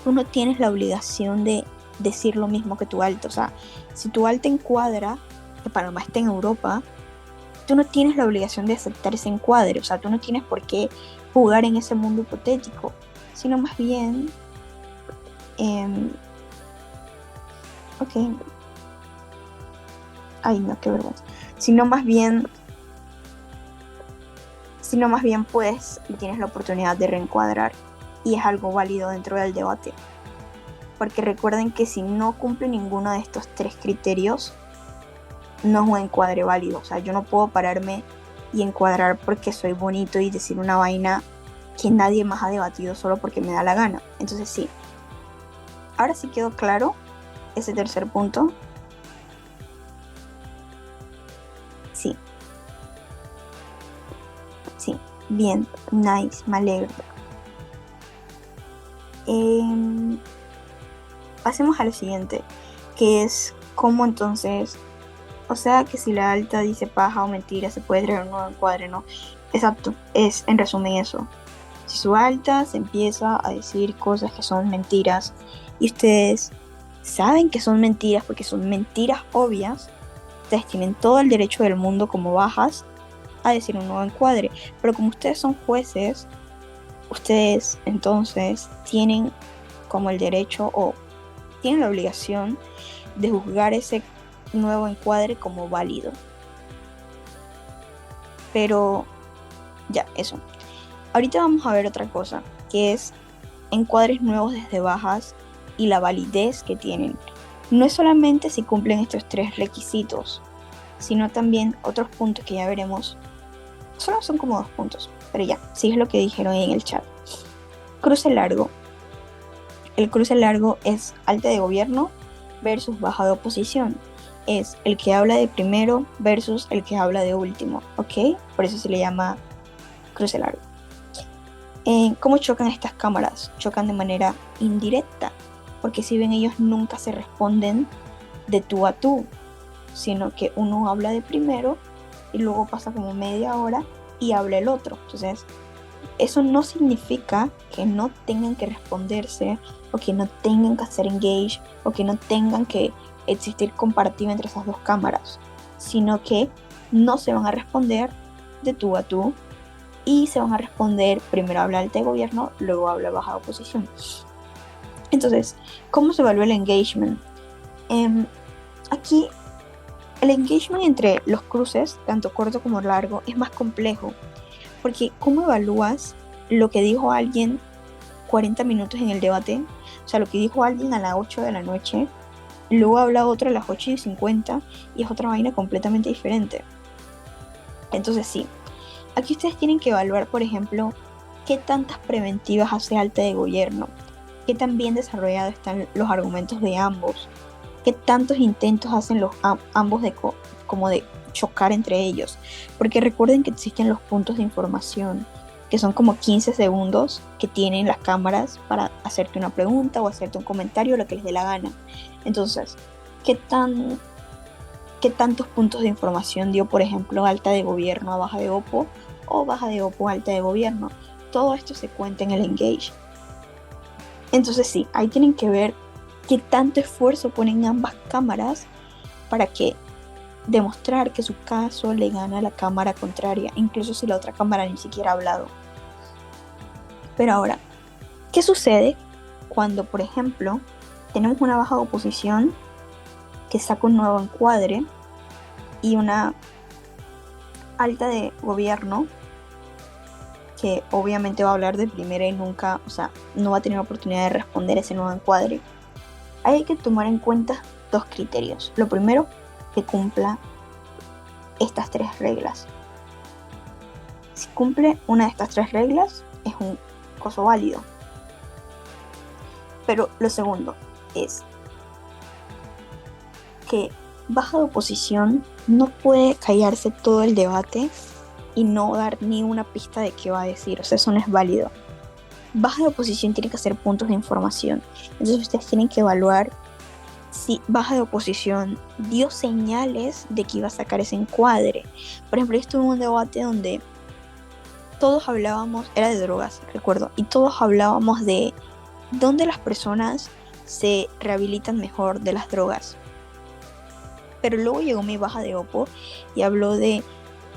Tú no tienes la obligación de decir lo mismo que tu alta. O sea, si tu alta encuadra que Panamá está en Europa, tú no tienes la obligación de aceptar ese encuadre. O sea, tú no tienes por qué jugar en ese mundo hipotético, sino más bien, ok, ay no, qué vergüenza, sino más bien, pues tienes la oportunidad de reencuadrar y es algo válido dentro del debate. Porque recuerden que si no cumple ninguno de estos tres criterios, no es un encuadre válido. O sea, yo no puedo pararme y encuadrar porque soy bonito y decir una vaina que nadie más ha debatido solo porque me da la gana. Entonces sí. Ahora sí quedó claro ese tercer punto. Sí. Sí. Bien. Nice. Me alegro. Pasemos a lo siguiente, que es cómo entonces, o sea que si la alta dice paja o mentira, se puede traer un nuevo encuadre, ¿no? Exacto, es en resumen eso. Si su alta se empieza a decir cosas que son mentiras y ustedes saben que son mentiras porque son mentiras obvias, ustedes tienen todo el derecho del mundo como bajas a decir un nuevo encuadre. Pero como ustedes son jueces, ustedes entonces tienen como el derecho o tienen la obligación de juzgar ese nuevo encuadre como válido. Pero ya, eso. Ahorita vamos a ver otra cosa, que es encuadres nuevos desde bajas y la validez que tienen. No es solamente si cumplen estos tres requisitos, sino también otros puntos que ya veremos. Solo son como 2 puntos, pero ya, sí es lo que dijeron en el chat. Cruce largo. El cruce largo es alta de gobierno versus baja de oposición. Es el que habla de primero versus el que habla de último, ¿ok? Por eso se le llama cruce largo. ¿Cómo chocan estas cámaras? Chocan de manera indirecta, porque si ven ellos nunca se responden de tú a tú, sino que uno habla de primero y luego pasa como media hora y habla el otro. Entonces, eso no significa que no tengan que responderse o que no tengan que hacer engage o que no tengan que existir compartido entre esas dos cámaras, sino que no se van a responder de tú a tú y se van a responder, primero habla alta de gobierno, luego habla baja de oposición. Entonces, ¿cómo se evalúa el engagement? Aquí el engagement entre los cruces, tanto corto como largo, es más complejo, porque ¿cómo evalúas lo que dijo alguien 40 minutos en el debate? O sea, lo que dijo alguien a las 8 de la noche, luego habla otro a las 8:50 y es otra vaina completamente diferente. Entonces sí, aquí ustedes tienen que evaluar, por ejemplo, qué tantas preventivas hace alta de gobierno, qué tan bien desarrollados están los argumentos de ambos, qué tantos intentos hacen los ambos como de chocar entre ellos. Porque recuerden que existen los puntos de información, que son como 15 segundos que tienen las cámaras para hacerte una pregunta o hacerte un comentario, lo que les dé la gana. Entonces, ¿qué tantos puntos de información dio, por ejemplo, alta de gobierno a baja de Oppo o baja de Oppo a alta de gobierno? Todo esto se cuenta en el engage. Entonces sí, ahí tienen que ver qué tanto esfuerzo ponen ambas cámaras para que demostrar que su caso le gana a la cámara contraria, incluso si la otra cámara ni siquiera ha hablado. Pero ahora, ¿qué sucede cuando, por ejemplo, tenemos una baja oposición que saca un nuevo encuadre y una alta de gobierno que obviamente va a hablar de primera y nunca, o sea, no va a tener oportunidad de responder ese nuevo encuadre? Hay que tomar en cuenta dos criterios. Lo primero, que cumpla estas 3 reglas. Si cumple una de estas 3 reglas, es un coso válido. Pero lo segundo es que baja de oposición no puede callarse todo el debate y no dar ni una pista de qué va a decir. O sea, eso no es válido. Baja de oposición tiene que hacer puntos de información. Entonces ustedes tienen que evaluar si baja de oposición dio señales de que iba a sacar ese encuadre. Por ejemplo, yo estuve en un debate donde todos hablábamos, era de drogas, recuerdo, y todos hablábamos de dónde las personas se rehabilitan mejor de las drogas. Pero luego llegó mi baja de opo y habló de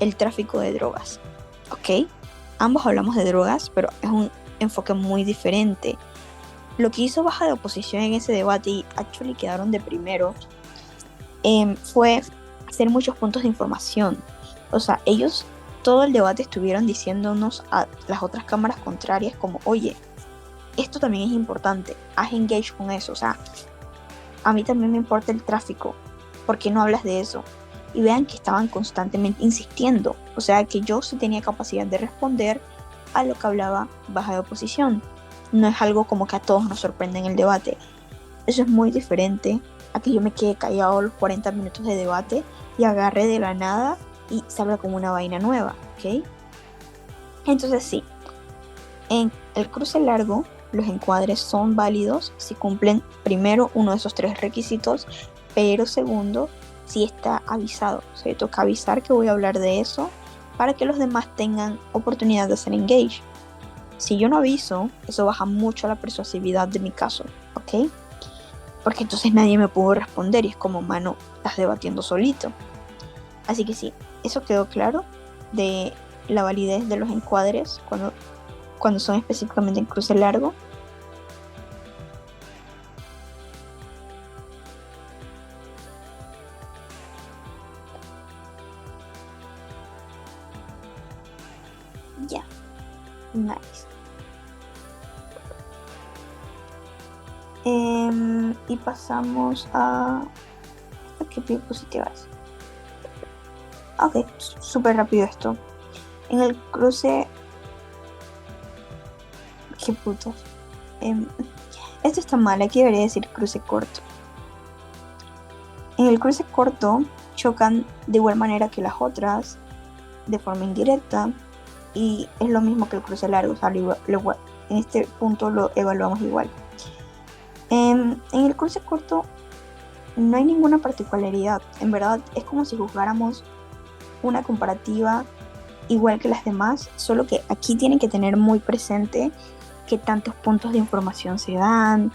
el tráfico de drogas. ¿Ok? Ambos hablamos de drogas, pero es un enfoque muy diferente. Lo que hizo baja de oposición en ese debate, y actually quedaron de primeros, fue hacer muchos puntos de información. O sea, ellos todo el debate estuvieron diciéndonos a las otras cámaras contrarias como, oye, esto también es importante, haz engage con eso. O sea, a mí también me importa el tráfico, ¿por qué no hablas de eso? Y vean que estaban constantemente insistiendo. O sea, que yo sí tenía capacidad de responder a lo que hablaba baja de oposición. No es algo como que a todos nos sorprende en el debate. Eso es muy diferente a que yo me quede callado los 40 minutos de debate y agarre de la nada y salga como una vaina nueva, ¿ok? Entonces sí, en el cruce largo los encuadres son válidos si cumplen primero uno de esos 3 requisitos, pero segundo, si está avisado. O sea, toca avisar que voy a hablar de eso para que los demás tengan oportunidad de hacer engage. Si yo no aviso, eso baja mucho la persuasividad de mi caso, ¿ok? Porque entonces nadie me pudo responder y es como, mano, estás debatiendo solito. Así que sí, eso quedó claro de la validez de los encuadres cuando son específicamente en cruce largo. Ya, nice. Y pasamos a... ¿Qué diapositiva es? Ok, súper rápido esto. En el cruce... ¿Qué putos? Esto está mal, aquí debería decir cruce corto. En el cruce corto chocan de igual manera que las otras, de forma indirecta, y es lo mismo que el cruce largo. O sea, en este punto lo evaluamos igual. En el cruce corto no hay ninguna particularidad. En verdad es como si juzgáramos una comparativa igual que las demás, solo que aquí tienen que tener muy presente qué tantos puntos de información se dan,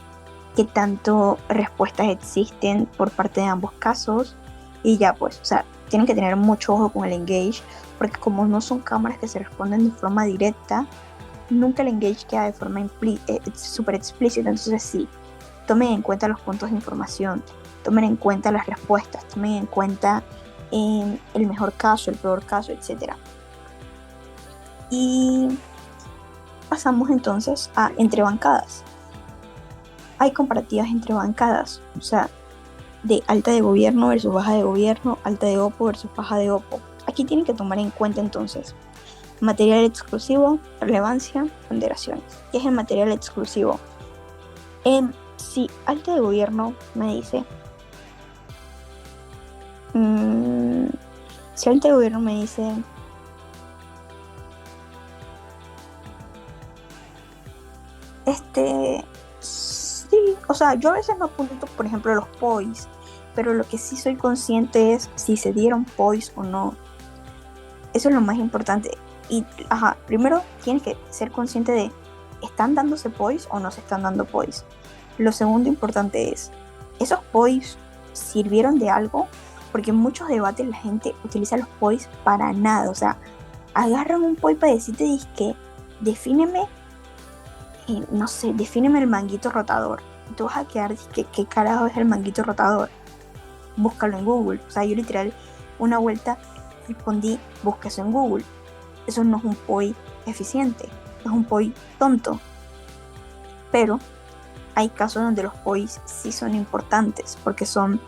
qué tanto respuestas existen por parte de ambos casos, y ya pues, o sea, tienen que tener mucho ojo con el engage, porque como no son cámaras que se responden de forma directa, nunca el engage queda de forma súper explícita. Entonces sí, tomen en cuenta los puntos de información, tomen en cuenta las respuestas, tomen en cuenta el mejor caso, el peor caso, etc. Y pasamos entonces a entre bancadas. Hay comparativas entre bancadas, o sea, de alta de gobierno versus baja de gobierno, alta de opo versus baja de opo. Aquí tienen que tomar en cuenta entonces material exclusivo, relevancia, ponderaciones. ¿Qué es el material exclusivo? Si alta de gobierno me dice, si alta de gobierno me dice, sí, o sea, yo a veces no apunto, por ejemplo, los POIs, pero lo que sí soy consciente es si se dieron POIs o no. Eso es lo más importante. Y, primero tienes que ser consciente de, ¿están dándose POIs o no se están dando POIs? Lo segundo importante es, ¿esos POIs sirvieron de algo? Porque en muchos debates la gente utiliza los POIs para nada. O sea, agarran un POI para decirte, que defíneme, no sé, defíneme el manguito rotador. Y tú vas a quedar, ¿qué carajo es el manguito rotador? Búscalo en Google. O sea, yo literal una vuelta respondí, busca eso en Google. Eso no es un POI eficiente, es un POI tonto. Pero hay casos donde los POIs sí son importantes porque son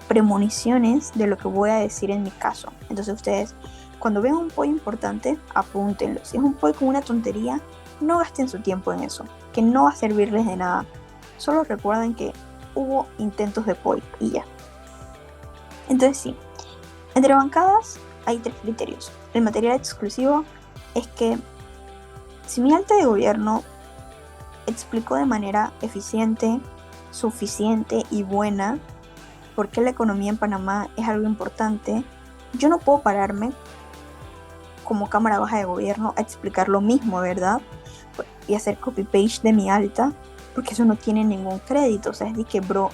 premoniciones de lo que voy a decir en mi caso. Entonces ustedes, cuando vean un POI importante, apúntenlo. Si es un POI con una tontería, no gasten su tiempo en eso, que no va a servirles de nada. Solo recuerden que hubo intentos de POI y ya. Entonces sí, entre bancadas hay 3 criterios. El material exclusivo es que si mi alta de gobierno explicó de manera eficiente, suficiente y buena por qué la economía en Panamá es algo importante, yo no puedo pararme como cámara baja de gobierno a explicar lo mismo, ¿verdad? Y hacer copy-paste de mi alta, porque eso no tiene ningún crédito. O sea, es de que, bro,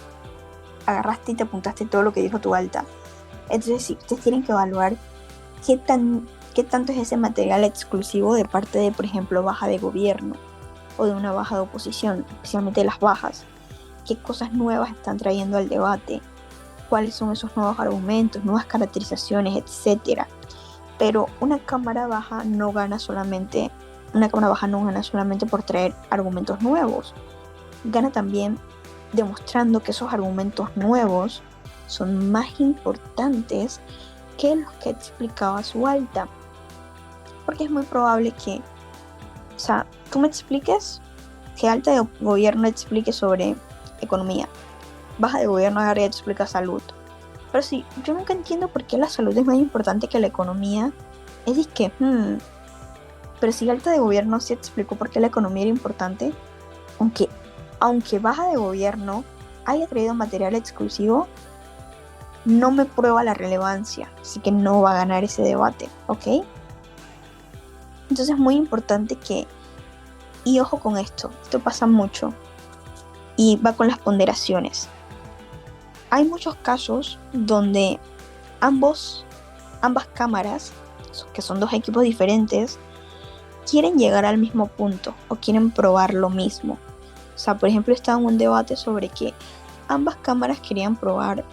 agarraste y te apuntaste todo lo que dijo tu alta. Entonces sí, ustedes tienen que evaluar qué tanto es ese material exclusivo de parte de, por ejemplo, baja de gobierno o de una baja de oposición, especialmente las bajas. ¿Qué cosas nuevas están trayendo al debate? ¿Cuáles son esos nuevos argumentos, nuevas caracterizaciones, etcétera? Pero una cámara baja no gana solamente por traer argumentos nuevos. Gana también demostrando que esos argumentos nuevos son más importantes que los que explicaba su alta. Porque es muy probable que, o sea, tú me expliques, que alta de gobierno explique sobre economía, baja de gobierno agarra y explica salud. Pero sí, yo nunca entiendo por qué la salud es más importante que la economía. Es que, pero si alta de gobierno sí explicó por qué la economía era importante, aunque baja de gobierno haya traído material exclusivo, no me prueba la relevancia, así que no va a ganar ese debate, ¿ok? Entonces es muy importante y ojo con esto pasa mucho, y va con las ponderaciones. Hay muchos casos donde ambas cámaras, que son 2 equipos diferentes, quieren llegar al mismo punto o quieren probar lo mismo. O sea, por ejemplo, estaba en un debate sobre que ambas cámaras queríamos probar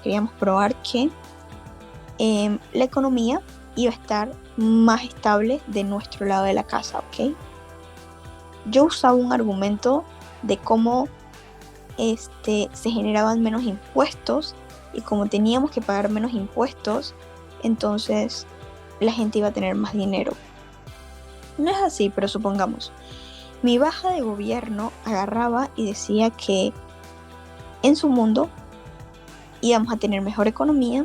que la economía iba a estar más estable de nuestro lado de la casa, ¿ok? Yo usaba un argumento de cómo se generaban menos impuestos, y como teníamos que pagar menos impuestos, entonces la gente iba a tener más dinero. No es así, pero supongamos, mi baja de gobierno agarraba y decía que en su mundo íbamos a tener mejor economía,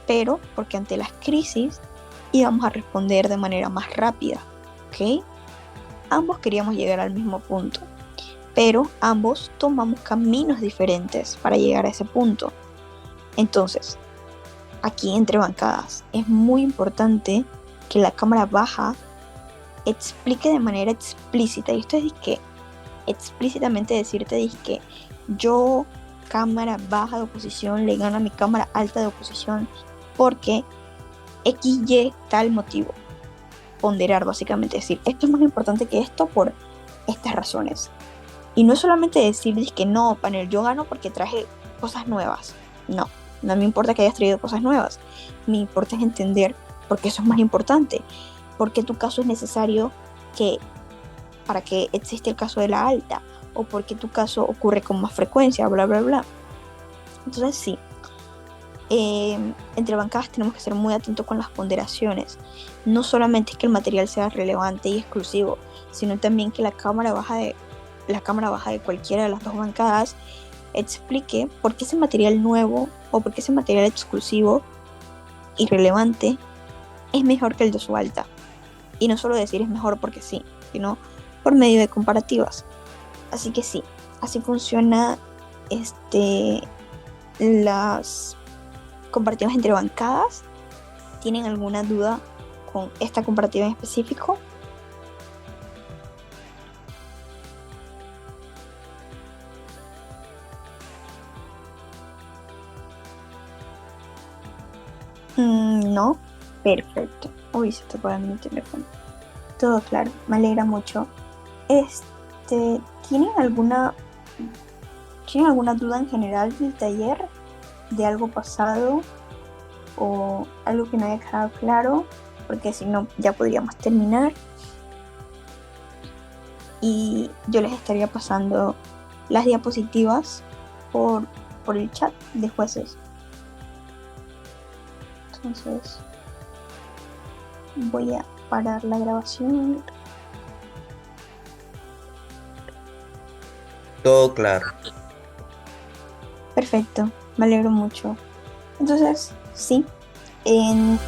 pero porque ante las crisis íbamos a responder de manera más rápida, ¿ok? Ambos queríamos llegar al mismo punto, pero ambos tomamos caminos diferentes para llegar a ese punto. Entonces, aquí entre bancadas, es muy importante que la cámara baja explique de manera explícita, y esto es que explícitamente decirte que yo, cámara baja de oposición, le gano a mi cámara alta de oposición porque XY tal motivo. Ponderar, básicamente decir, esto es más importante que esto por estas razones. Y no es solamente decir que no, panel, yo gano porque traje cosas nuevas. No me importa que hayas traído cosas nuevas. Me importa es entender por qué eso es más importante. Por qué tu caso es necesario para que existe el caso de la alta. O por qué tu caso ocurre con más frecuencia, bla, bla, bla. Entonces sí, entre bancadas tenemos que ser muy atentos con las ponderaciones. No solamente es que el material sea relevante y exclusivo, sino también que la cámara baja de cualquiera de las 2 bancadas explique por qué ese material nuevo o por qué ese material exclusivo y relevante es mejor que el de su alta. Y no solo decir es mejor porque sí, sino por medio de comparativas. Así que sí, así funciona las comparativas entre bancadas. ¿Tienen alguna duda con esta comparativa en específico? No, perfecto. Uy, se está apagando mi teléfono. Todo claro, me alegra mucho. ¿Tienen alguna duda en general del taller? ¿De algo pasado? ¿O algo que no haya quedado claro? Porque si no, ya podríamos terminar. Y yo les estaría pasando las diapositivas por, por el chat de jueces. Entonces voy a parar la grabación. Todo claro. Perfecto, me alegro mucho. Entonces, sí, en